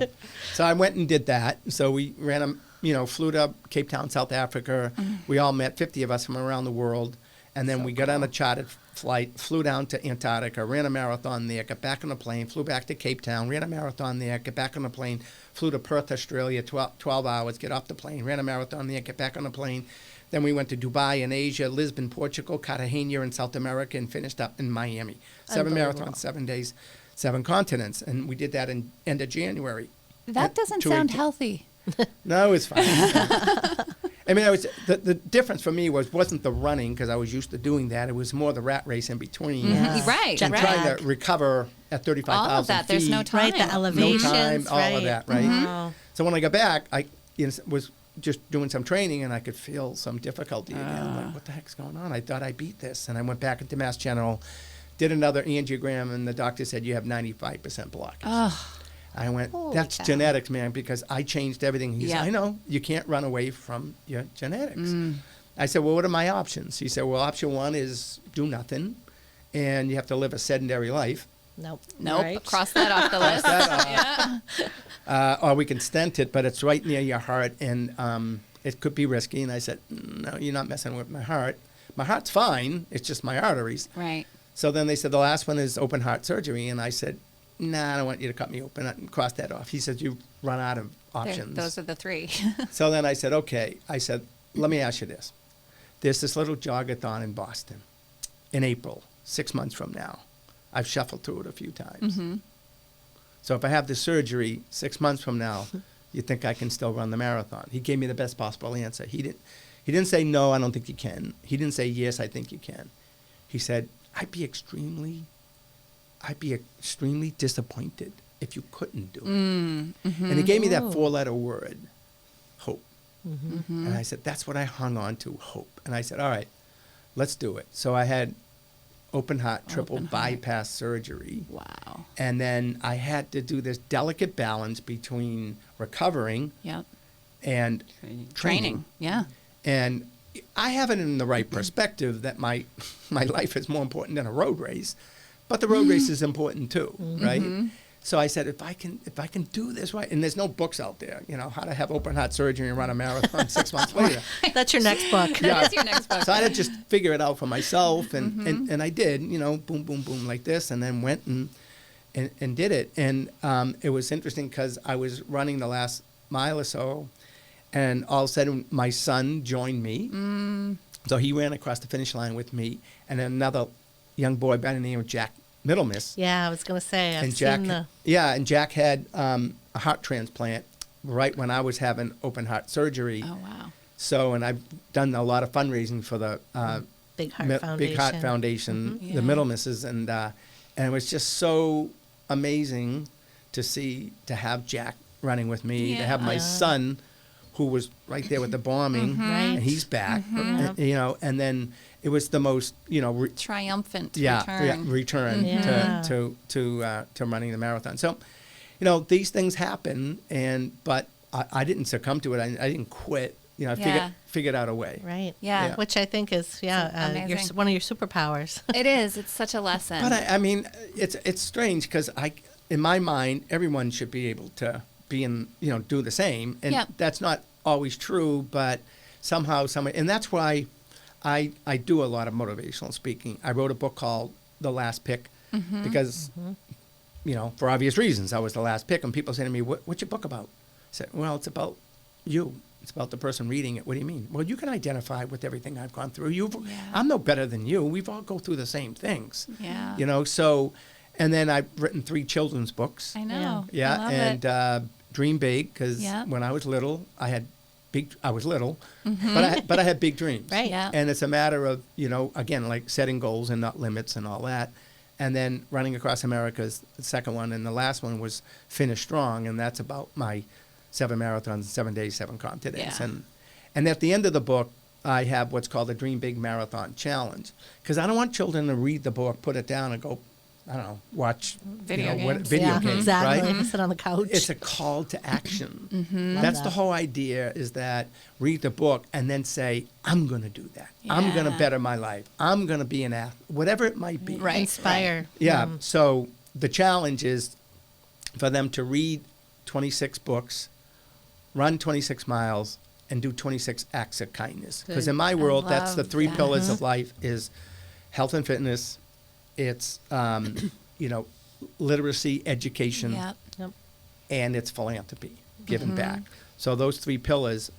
I went and did that. So we ran flew to Cape Town, South Africa. We all met, 50 of us from around the world. And then we got on a chartered flight, flew down to Antarctica, ran a marathon there, got back on a plane, flew back to Cape Town, ran a marathon there, got back on a plane, flew to Perth, Australia, 12 hours, get off the plane, ran a marathon there, get back on a plane. Then we went to Dubai in Asia, Lisbon, Portugal, Cartagena in South America, and finished up in Miami. 7 marathons, 7 days, 7 continents. And we did that in end of January. That doesn't 2 sound weeks. healthy. No, it's fine. I mean, the difference for me wasn't the running because I was used to doing that. It was more the rat race in between. Yeah. Right. Jet And right. trying to recover at 35,000 All of that. feet. There's no time. Right, the No elevations. time, all of that, right? Wow. So when I got back, I was just doing some training and I could feel some difficulty again. I'm like, what the heck's going on? I thought I beat this. And I went back into Mass General, did another angiogram, and the doctor said, you have 95% blockage. Oh, I went, Holy that's cow. genetics, man, because I changed everything. He Yeah. said, I know, you can't run away from your genetics. Mm. I said, well, what are my options? He said, well, option 1 is do nothing, and you have to live a sedentary life. Nope. nope. Right. Cross that off the list. that off. Yeah. Or we can stent it, but it's right near your heart, and it could be risky. And I said, no, you're not messing with my heart. My heart's fine. It's just my arteries. Right. So then they said, the last one is open heart surgery. And I said, nah, I don't want you to cut me open and cross that off. He said, you've run out of There- options. those are the 3. So then I said, okay. I said, let me ask you this. There's this little jogathon in Boston in April, 6 months from now. I've shuffled through it a few times. So if I have the surgery 6 months from now, you think I can still run the marathon? He gave me the best possible answer. He didn't say, no, I don't think you can. He didn't say, yes, I think you can. He said, I'd be extremely disappointed if you couldn't do it. And he gave me that 4-letter word, hope. And I said, that's what I hung on to, hope. And I said, all right, let's do it. So I had open heart triple Open heart. bypass surgery. Wow. And then I had to do this delicate balance between recovering Yep. and Training. Yeah. And I have it in the right perspective that my life is more important than a road race, but the road race is important too, right? So I said, if I can do this right, and there's no books out there, how to have open heart surgery and run a marathon 6 months later. That's your next book. That is your next book. So I had to just figure it out for myself, and I did, boom, boom, boom, like this, and then went and did it. And it was interesting because I was running the last mile or so, and all of a sudden my son joined me. So he ran across the finish line with me, and another young boy by the name of Jack Middlemiss. Yeah, I was going to say, I've And Jack, seen the... and Jack had a heart transplant right when I was having open heart surgery. Oh, wow. So, and I've done a lot of fundraising for the Big Heart Foundation. Big Heart Foundation, Yeah. the Middlemisses, and it was just so amazing to have Jack running with me, to have my Yeah. son, who was right there with the bombing, Right. and he's back, and then it was the most, Triumphant return Yeah. to running the marathon. So, these things happen, but I didn't succumb to it. I didn't quit. I figured out a way. Right. Yeah. Which I think is, amazing. one of your superpowers. It is. It's such a lesson. But I mean, it's strange because in my mind, everyone should be able to be do the same, and Yep. that's not always true. But somehow, and that's why I do a lot of motivational speaking. I wrote a book called The Last Pick because, for obvious reasons, I was the last pick, and people say to me, "What's your book about?" I said, "Well, it's about you. It's about the person reading it. What do you mean?" "Well, you can identify with everything I've gone through. I'm no better than you. We've all go through the same things." Yeah. So, and then I've written 3 children's books. I know. Yeah, I love and it. dream big, because Yeah. when I was little, I was little, but I had big dreams. Right. Yeah. And it's a matter of, again, like setting goals and not limits and all that. And then running across America is the second one. And the last one was Finish Strong. And that's about my 7 marathons, 7 days, 7 continents. Yeah. And at the end of the book, I have what's called the Dream Big Marathon Challenge. Because I don't want children to read the book, put it down, and go, I don't know, watch Video games. video games, exactly. right? Sit on the couch. It's a call to action. Love That's the that. whole idea, is that read the book and then say, I'm going to do that. I'm going to Yeah. better my life. I'm going to be an athlete, whatever it might be. Right. Inspire. Yeah. So the challenge is for them to read 26 books, run 26 miles, and do 26 acts of kindness. Because in my world, that's the love 3 that. pillars of life: is health and fitness, it's literacy, education, Yep. Yep. and it's philanthropy, giving back. So those 3 pillars.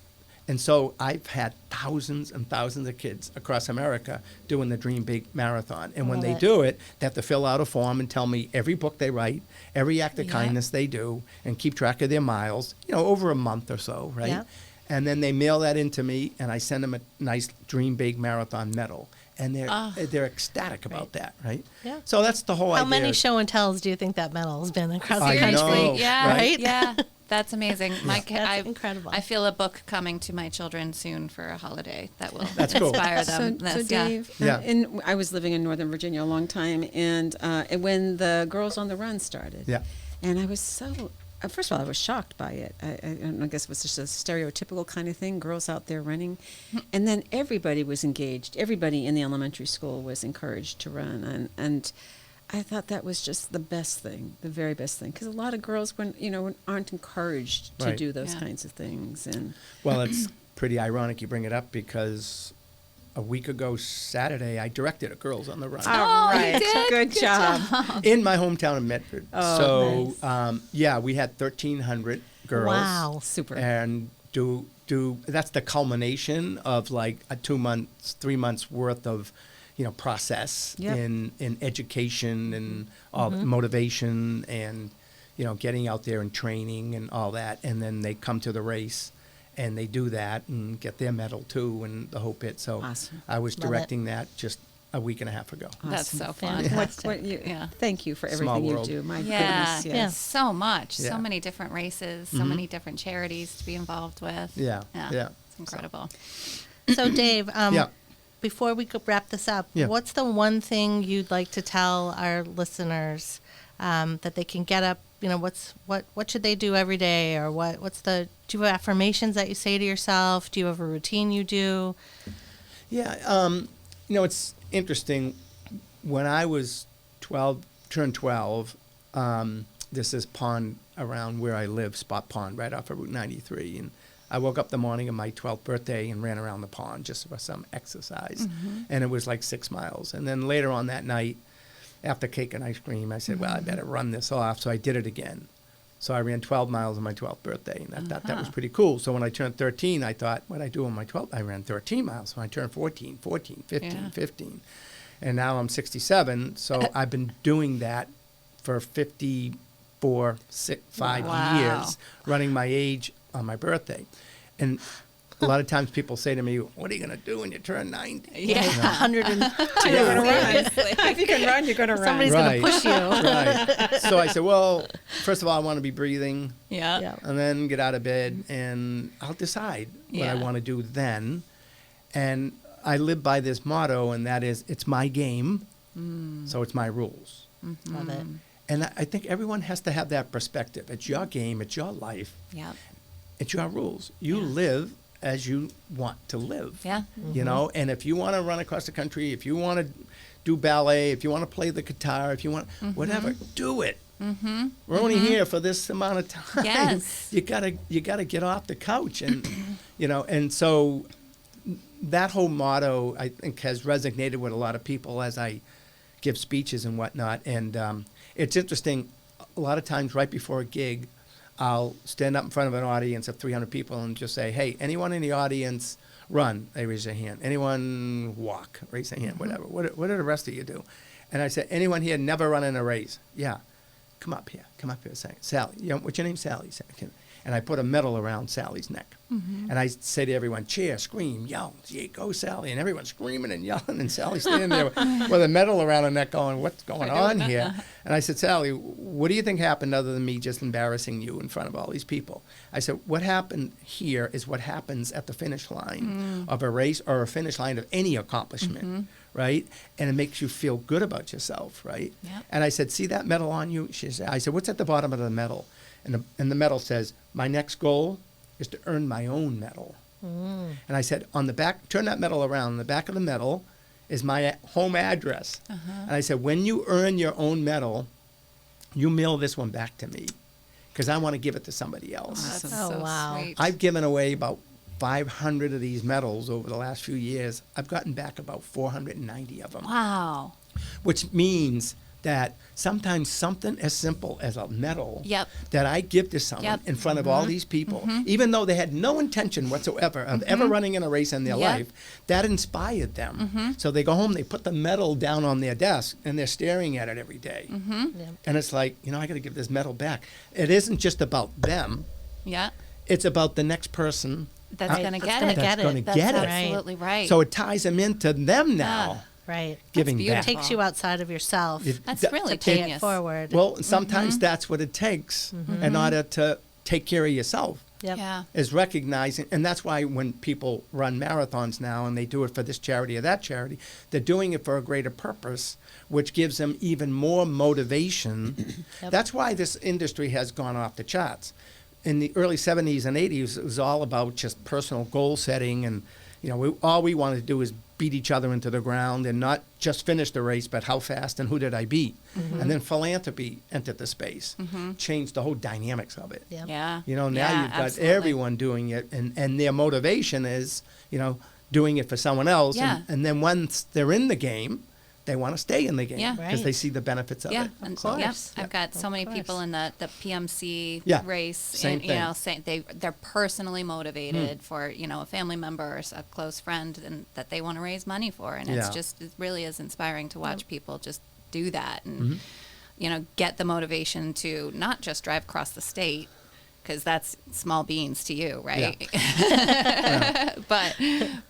And so I've had thousands and thousands of kids across America doing the Dream Big Marathon. And when Love they it. do it, they have to fill out a form and tell me every book they write, every act of Yeah. kindness they do, and keep track of their miles, over a month or so, right? Yeah. And then they mail that in to me, and I send them a nice Dream Big Marathon medal. And they're ecstatic about that, right? Yeah. So that's the whole How idea. many show and tells do you think that medal has been across I the country? know, Yeah. right? Yeah. That's amazing. That's incredible. I feel a book coming to my children soon for a holiday that will That's cool. inspire So, them. so Dave, Yeah. I was living in Northern Virginia a long time, and when the Girls on the Run started, Yeah. and I was so, first of all, I was shocked by it. I don't know, I guess it was just a stereotypical kind of thing, girls out there running. And then everybody was engaged. Everybody in the elementary school was encouraged to run. And I thought that was just the best thing, the very best thing. Because a lot of girls, aren't encouraged to Right. do those Yeah. kinds of things. And Well, it's pretty ironic you bring it up, because a week ago Saturday, I directed a Girls on the Run Oh, you right. did? Good job. in my hometown of Medford. Oh, So, we had 1,300 girls. Wow. Super. And that's the culmination of like a 2 months, 3 months worth of, process Yep. in education and all the motivation and, getting out there and training and all that. And then they come to the race and they do that and get their medal too and the whole bit. So Awesome. I was Love it. directing that just a week and a half ago. That's Awesome. so fun. Fantastic. Yeah. Thank you for Small everything you world. do. My Yeah. goodness, yes. So much. Yeah. So many different races, so many different charities to be involved with. Yeah. Yeah. It's incredible. So, Dave, Yeah. before we wrap this up, Yeah. what's the one thing you'd like to tell our listeners that they can get up? What should they do every day, or do you have affirmations that you say to yourself? Do you have a routine you do? Yeah, it's interesting. When I was turned 12, there's this pond around where I live, Spot Pond, right off of Route 93. And I woke up the morning of my 12th birthday and ran around the pond just for some exercise. And it was like 6 miles. And then later on that night, after cake and ice cream, I said, well, I better run this off. So I did it again. So I ran 12 miles on my 12th birthday, and I thought that was pretty cool. So when I turned 13, I thought, what did I do on my 12th? I ran 13 miles. When I turned 14, 15, Yeah. 15. And now I'm 67, so I've been doing that for 5 Wow. years, running my age on my birthday. And a lot of times people say to me, what are you going to do when you turn 90? Yeah. 102. You're going to run. If you can run, you're going to run. Somebody's going to push you. Right. So I said, well, first of all, I want to be breathing. Yeah. Yeah. And then get out of bed, and I'll decide what I Yeah. want to do then. And I live by this motto, and that is, it's my game, so it's my rules. Love it. And I think everyone has to have that perspective. It's your game, it's your life, Yep. it's your rules. You live as you want to live. Yeah. And if you want to run across the country, if you want to do ballet, if you want to play the guitar, if you want, whatever, do it. We're only here for this amount of time. Yes. You gotta get off the couch, and and so that whole motto, I think, has resonated with a lot of people as I give speeches and whatnot. And it's interesting. A lot of times, right before a gig, I'll stand up in front of an audience of 300 people and just say, "Hey, anyone in the audience run?" They raise their hand. Anyone walk? Raise their hand. Whatever. What do the rest of you do? And I said, "Anyone here never run in a race?" Yeah. Come up here. Come up here a second. Sally. What's your name? Sally. and I put a medal around Sally's neck. And I say to everyone, cheer, scream, yell, yeah, go Sally. And everyone's screaming and yelling, and Sally's standing there with a medal around her neck going, what's going on here? And I said, Sally, what do you think happened other than me just embarrassing you in front of all these people? I said, what happened here is what happens at the finish line of a race or a finish line of any accomplishment, right? And it makes you feel good about yourself, right? Yep. And I said, see that medal on you? I said, what's at the bottom of the medal? And the medal says, my next goal is to earn my own medal. And I said, on the back, turn that medal around. On the back of the medal is my home address. And I said, when you earn your own medal, you mail this one back to me because I want to give it to somebody else. That's Oh, so wow. sweet. I've given away about 500 of these medals over the last few years. I've gotten back about 490 of them, Wow. which means that sometimes something as simple as a medal Yep. that I give to someone Yep. in front of all these people, even though they had no intention whatsoever of ever running in a race in their Yep. life, that inspired them. So they go home, they put the medal down on their desk, and they're staring at it every day. And it's like, I got to give this medal back. It isn't just about them. Yeah. It's about the next person That's going to That's get gonna it. get that's going to That's get it. absolutely right. So it ties them into them now, Right. giving beautiful. back. Takes you outside of yourself That's That- really to pay genius. it forward. Well, sometimes that's what it takes in order to take care of yourself. Yep. Yeah. Is recognizing, and that's why when people run marathons now and they do it for this charity or that charity, they're doing it for a greater purpose, which gives them even more motivation. That's why this industry has gone off the charts. In the early 70s and 80s, it was all about just personal goal setting, and all we wanted to do is beat each other into the ground and not just finish the race, but how fast and who did I beat. And then philanthropy entered the space, changed the whole dynamics of it. Yep. Yeah. Now Yeah, you've got absolutely. everyone doing it, and their motivation is, doing it for someone else. Yeah. And then once they're in the game, they want to stay in the game Yeah. because Right. they see the benefits of Yeah, it. and course. yep, Yeah. I've got so many course. people in the PMC Yeah, race, same and thing. saying they're personally motivated for a family member or a close friend, and that they want to raise money for, and Yeah. it really is inspiring to watch people just do that and get the motivation to not just drive across the state, because that's small beans to you, right?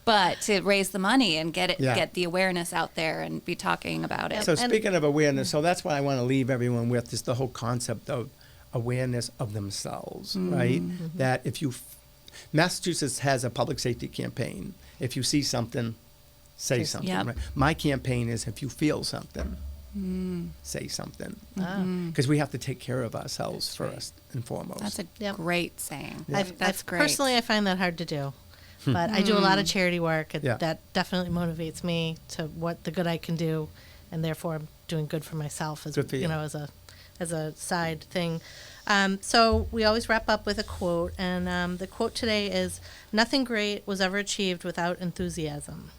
but to raise the money and get the awareness out there and be talking about it. So speaking of awareness, so that's what I want to leave everyone with, is the whole concept of awareness of themselves, right? That if Massachusetts has a public safety campaign. If you see something, say something. Yep. Right? My campaign is if you feel something, say something. Because we have to take care of ourselves first and foremost. That's a Yep. great saying. I've That's great. Personally, I find that hard to do. But I do a lot of charity work, and Yeah. that definitely motivates me to what the good I can do, and therefore I'm doing good for myself as Good for you. as a side thing. So we always wrap up with a quote, and the quote today is, "Nothing great was ever achieved without enthusiasm."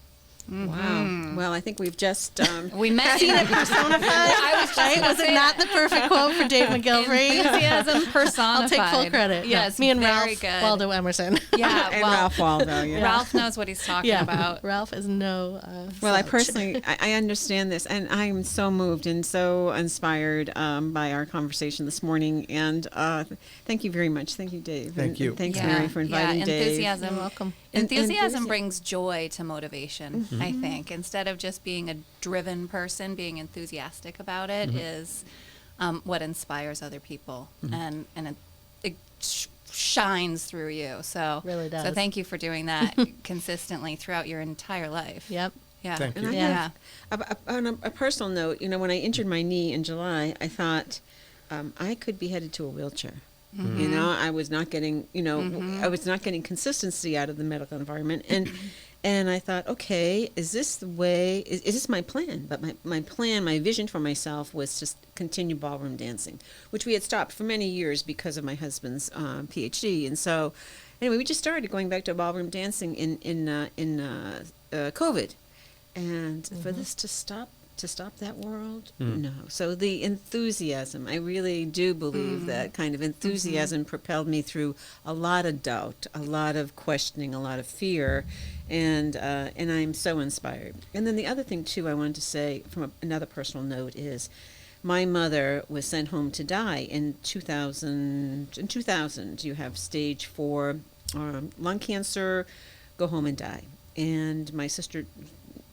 Wow. Well, I think we've just We met Seen it personified. I was just Right? gonna Was say it not that. the perfect quote for Dave McGillivray? Enthusiasm personified. I'll take full credit. Yes, me and very Ralph good. Waldo Emerson. Yeah, and well, Ralph Waldo. Yeah. Ralph knows what he's talking about. Ralph is no. Well, I slouch. personally, I understand this, and I am so moved and so inspired by our conversation this morning. And thank you very much. Thank you, Dave. Thank And you. thanks, Mary, for inviting Dave. enthusiasm. You're welcome. Enthusiasm enthusi- brings joy to motivation, I think. Instead of just being a driven person, being enthusiastic about it is what inspires other people, and it shines through you. So Really does. So thank you for doing that consistently throughout your entire life. Yep. Yeah. Thank And you. I Yeah. have, on a personal note, when I injured my knee in July, I thought I could be headed to a wheelchair. I was not getting, I was not getting consistency out of the medical environment, and I thought, okay, is this the way? Is this my plan? But my plan, my vision for myself was to continue ballroom dancing, which we had stopped for many years because of my husband's PhD, and so anyway, we just started going back to ballroom dancing in COVID. And for this to stop that world, no. So the enthusiasm, I really do believe that kind of enthusiasm propelled me through a lot of doubt, a lot of questioning, a lot of fear, and I'm so inspired. And then the other thing too I wanted to say from another personal note is, my mother was sent home to die in 2000. In 2000, you have stage 4 lung cancer, go home and die. And my sister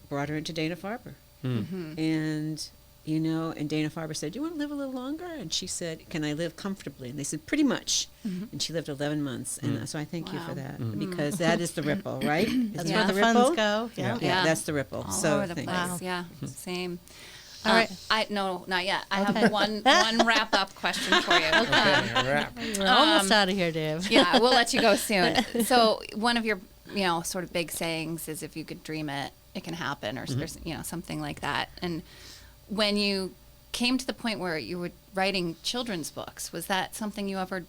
brought her into Dana-Farber. And, you know, and Dana-Farber said, do you want to live a little longer? And she said, can I live comfortably? And they said, pretty much. And she lived 11 months. And so I thank you for that, because that is the ripple, right? That's Isn't where that the funds go. Yeah, Yeah. that's the ripple. All So over the thank place. you. Yeah, same. All right. No, not yet. I have one wrap up question for you. We're almost out of here, Dave. Yeah, we'll let you go soon. So one of your, you know, sort of big sayings is, if you could dream it, it can happen, or you know, something like that. And when you came to the point where you were writing children's books, was that something you ever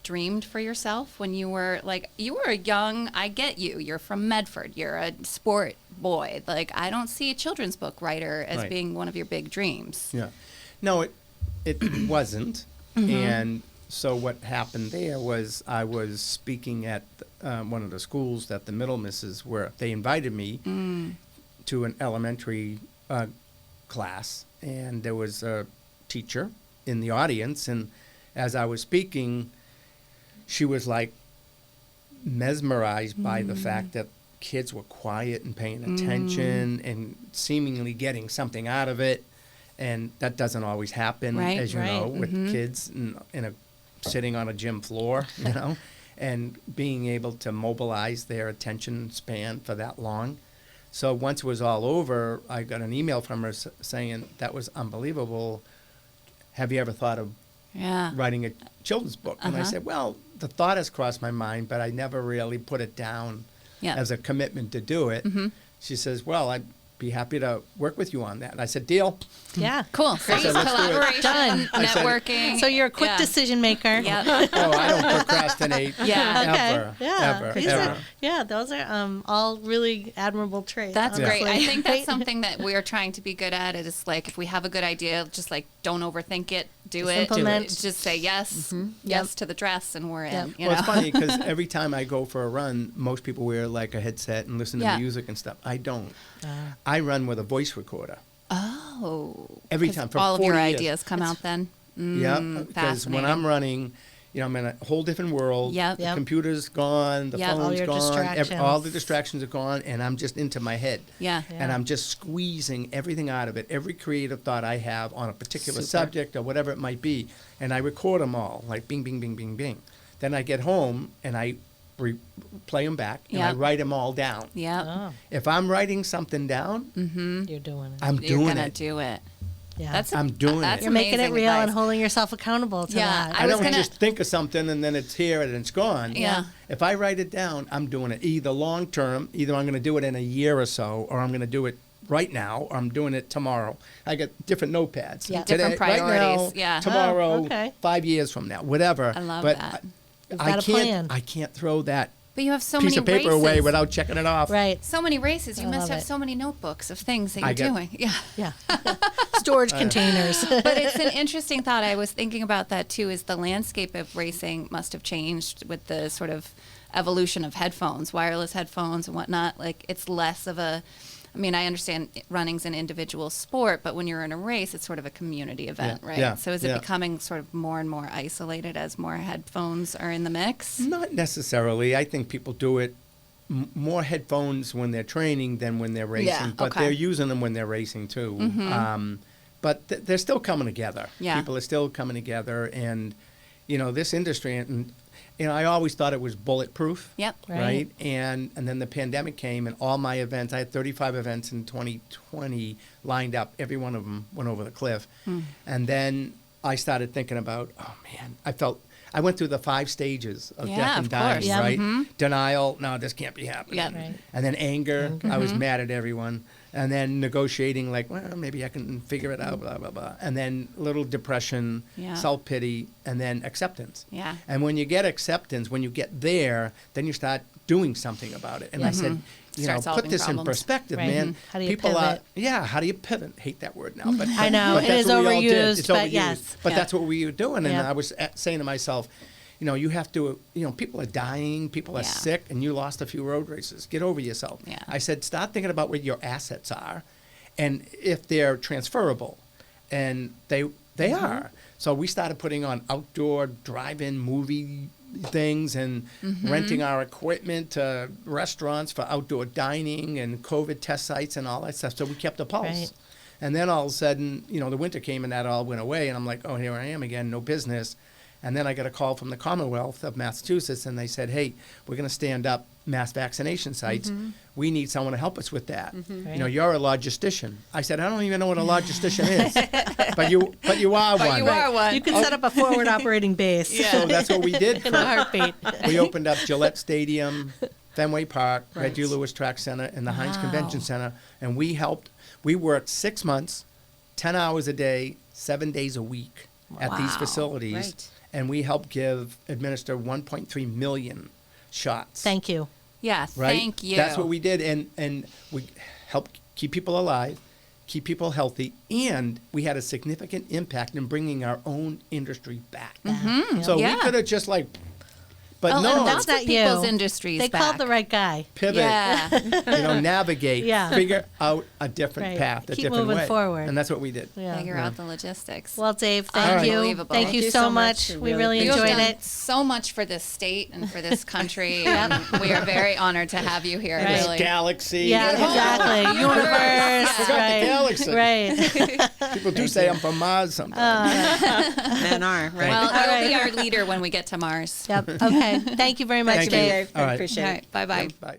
dreamed for yourself when you were like, you were a young, I get you're from Medford, you're a sport boy. Like, I don't see a children's book writer as Right. being one of your big dreams. Yeah. No, it wasn't. And so what happened there was I was speaking at one of the schools that the Middle Misses were. They invited me to an elementary class, and there was a teacher in the audience, and as I was speaking, she was like mesmerized by the fact that kids were quiet and paying attention and seemingly getting something out of it. And that doesn't always happen, Right, as you right. know, with kids sitting on a gym floor, you know, and being able to mobilize their attention span for that long. So once it was all over, I got an email from her saying, that was unbelievable. Have you ever thought of Yeah. writing a children's book? And I said, well, the thought has crossed my mind, but I never really put it down Yeah. as a commitment to do it. She says, well, I'd be happy to work with you on that. And I said, deal. Yeah. Cool. Great. said, let's do it. Collaboration, Done. I said- networking. So you're a quick Yeah. decision maker. Yeah. Oh, I don't procrastinate Yeah. Okay. ever, Yeah. ever, These ever. are, yeah, those are all really admirable traits. That's honestly. great. I think that's something that we're trying to be good at. It is like, if we have a good idea, just like, don't overthink it. Do Just it. implement. Just say yes, yes to the dress, and we're in. Yep. You Well, know? it's funny because every time I go for a run, most people wear like a headset and listen Yeah. to music and stuff. I don't. I run with a voice recorder. Oh. Every 'Cause time for all of your 40 years. ideas come out then. Yeah, because when I'm running, you know, I'm in a whole different world. Yep. The Yep. computer's gone, the Yep. All phone's your gone, distractions. all the distractions are gone, and I'm just into my head. Yeah. And I'm just squeezing everything out of it, every creative thought I have on a particular Super. subject or whatever it might be, and I record them all, like bing, bing, bing, bing, bing. Then I get home and I play them back, and I Yep. write them all down. Yep. Oh, If I'm writing something down, you're doing it. I'm You're doing gonna it. do it. Yeah. That's I'm doing that's it. You're making it amazing real and advice. holding yourself accountable to Yeah, that. I I was don't gonna- just think of something and then it's here and it's gone. Yeah. If I write it down, I'm doing it either long term, either I'm going to do it in a year or so, or I'm going to do it right now, or I'm doing it tomorrow. I got different notepads. Yeah. Different right priorities, now, yeah. Tomorrow, Oh, okay. 5 years from now, whatever. I love but that. You've I got a can't. plan. I can't throw that But you have so piece many of paper races. away without checking it off. Right. So many races. You I must love have it. so many notebooks of things that I you're get- doing. Yeah. Yeah. Storage containers. But it's an interesting thought. I was thinking about that too, is the landscape of racing must have changed with the sort of evolution of headphones, wireless headphones and whatnot. Like, it's less of a, I mean, I understand running's an individual sport, but when you're in a race, it's sort of a community event, right? yeah, So is it yeah. becoming sort of more and more isolated as more headphones are in the mix? Not necessarily. I think people do it more headphones when they're training than when they're racing, Yeah, but okay. they're using them when they're racing too. But they're still coming together. Yeah. People are still coming together, and you know, this industry, and you know, I always thought it was bulletproof. Yep. Right. And then the pandemic came, and all my events, I had 35 events in 2020 lined up. Every one of them went over the cliff. And then I started thinking about, oh man, I went through the 5 stages of Yeah, death and of dying, course. Yeah. right? Denial, no, this can't be happening. Yep. Right. And then anger, I was mad at everyone. And then negotiating, like, well, maybe I can figure it out, blah, blah, blah. And then little depression, Yeah. self-pity, and then acceptance. Yeah. And when you get acceptance, when you get there, then you start doing something about it. And I said, you Start know, solving put this problems. in perspective, Right. man. How do you People pivot? how do you pivot? Hate that word now, but I know, but it that's is what we all did. overused, It's but overused. yes. But Yeah. that's what we were doing, and Yeah. I was saying to myself, you know, you have to, you know, people are dying, people are Yeah. sick, and you lost a few road races. Get over yourself. Yeah. I said, start thinking about what your assets are, and if they're transferable, and they They are. So we started putting on outdoor drive-in movie things and renting our equipment to restaurants for outdoor dining and COVID test sites and all that stuff. So we kept a pulse. Right. And then all of a sudden, the winter came and that all went away. And I'm like, oh, here I am again, no business. And then I got a call from the Commonwealth of Massachusetts, and they said, hey, we're going to stand up mass vaccination sites. We need someone to help us with that. Right. You're a logistician. I said, I don't even know what a logistician is. But you are one. You are one. You can set up a forward operating base. So that's what we did. In a heartbeat. We opened up Gillette Stadium, Fenway Park, Red Deer Lewis Track Center, and the Heinz Convention Center. And we worked 6 months, 10 hours a day, 7 days a week at these facilities. Right. And we helped administer 1.3 million shots. Thank you. Yeah, Right? thank you. That's what we did. And we helped keep people alive, keep people healthy, and we had a significant impact in bringing our own industry back. So Yeah. we could have just but Oh, no, and that's not what people's you. industries They back. called the right guy. pivot, Yeah. navigate, Yeah. figure out a different Right. path, a Keep different moving way. forward. And that's what we did. Yeah. Figure out the logistics. Well, Dave, thank you. Unbelievable. Thank you so much. We really You have enjoyed done it. so much for this state and for this country. And we are very honored to have you here. Right. Really. Galaxy. Yeah, exactly. Universe. Forgot the galaxy. Right. People do say I'm from Mars sometimes. Men are, right? Well, All you'll be right. our leader when we get to Mars. Yep. Okay. Thank you very much, Thank you. Dave. All right. Appreciate All it. right. Bye-bye. Bye.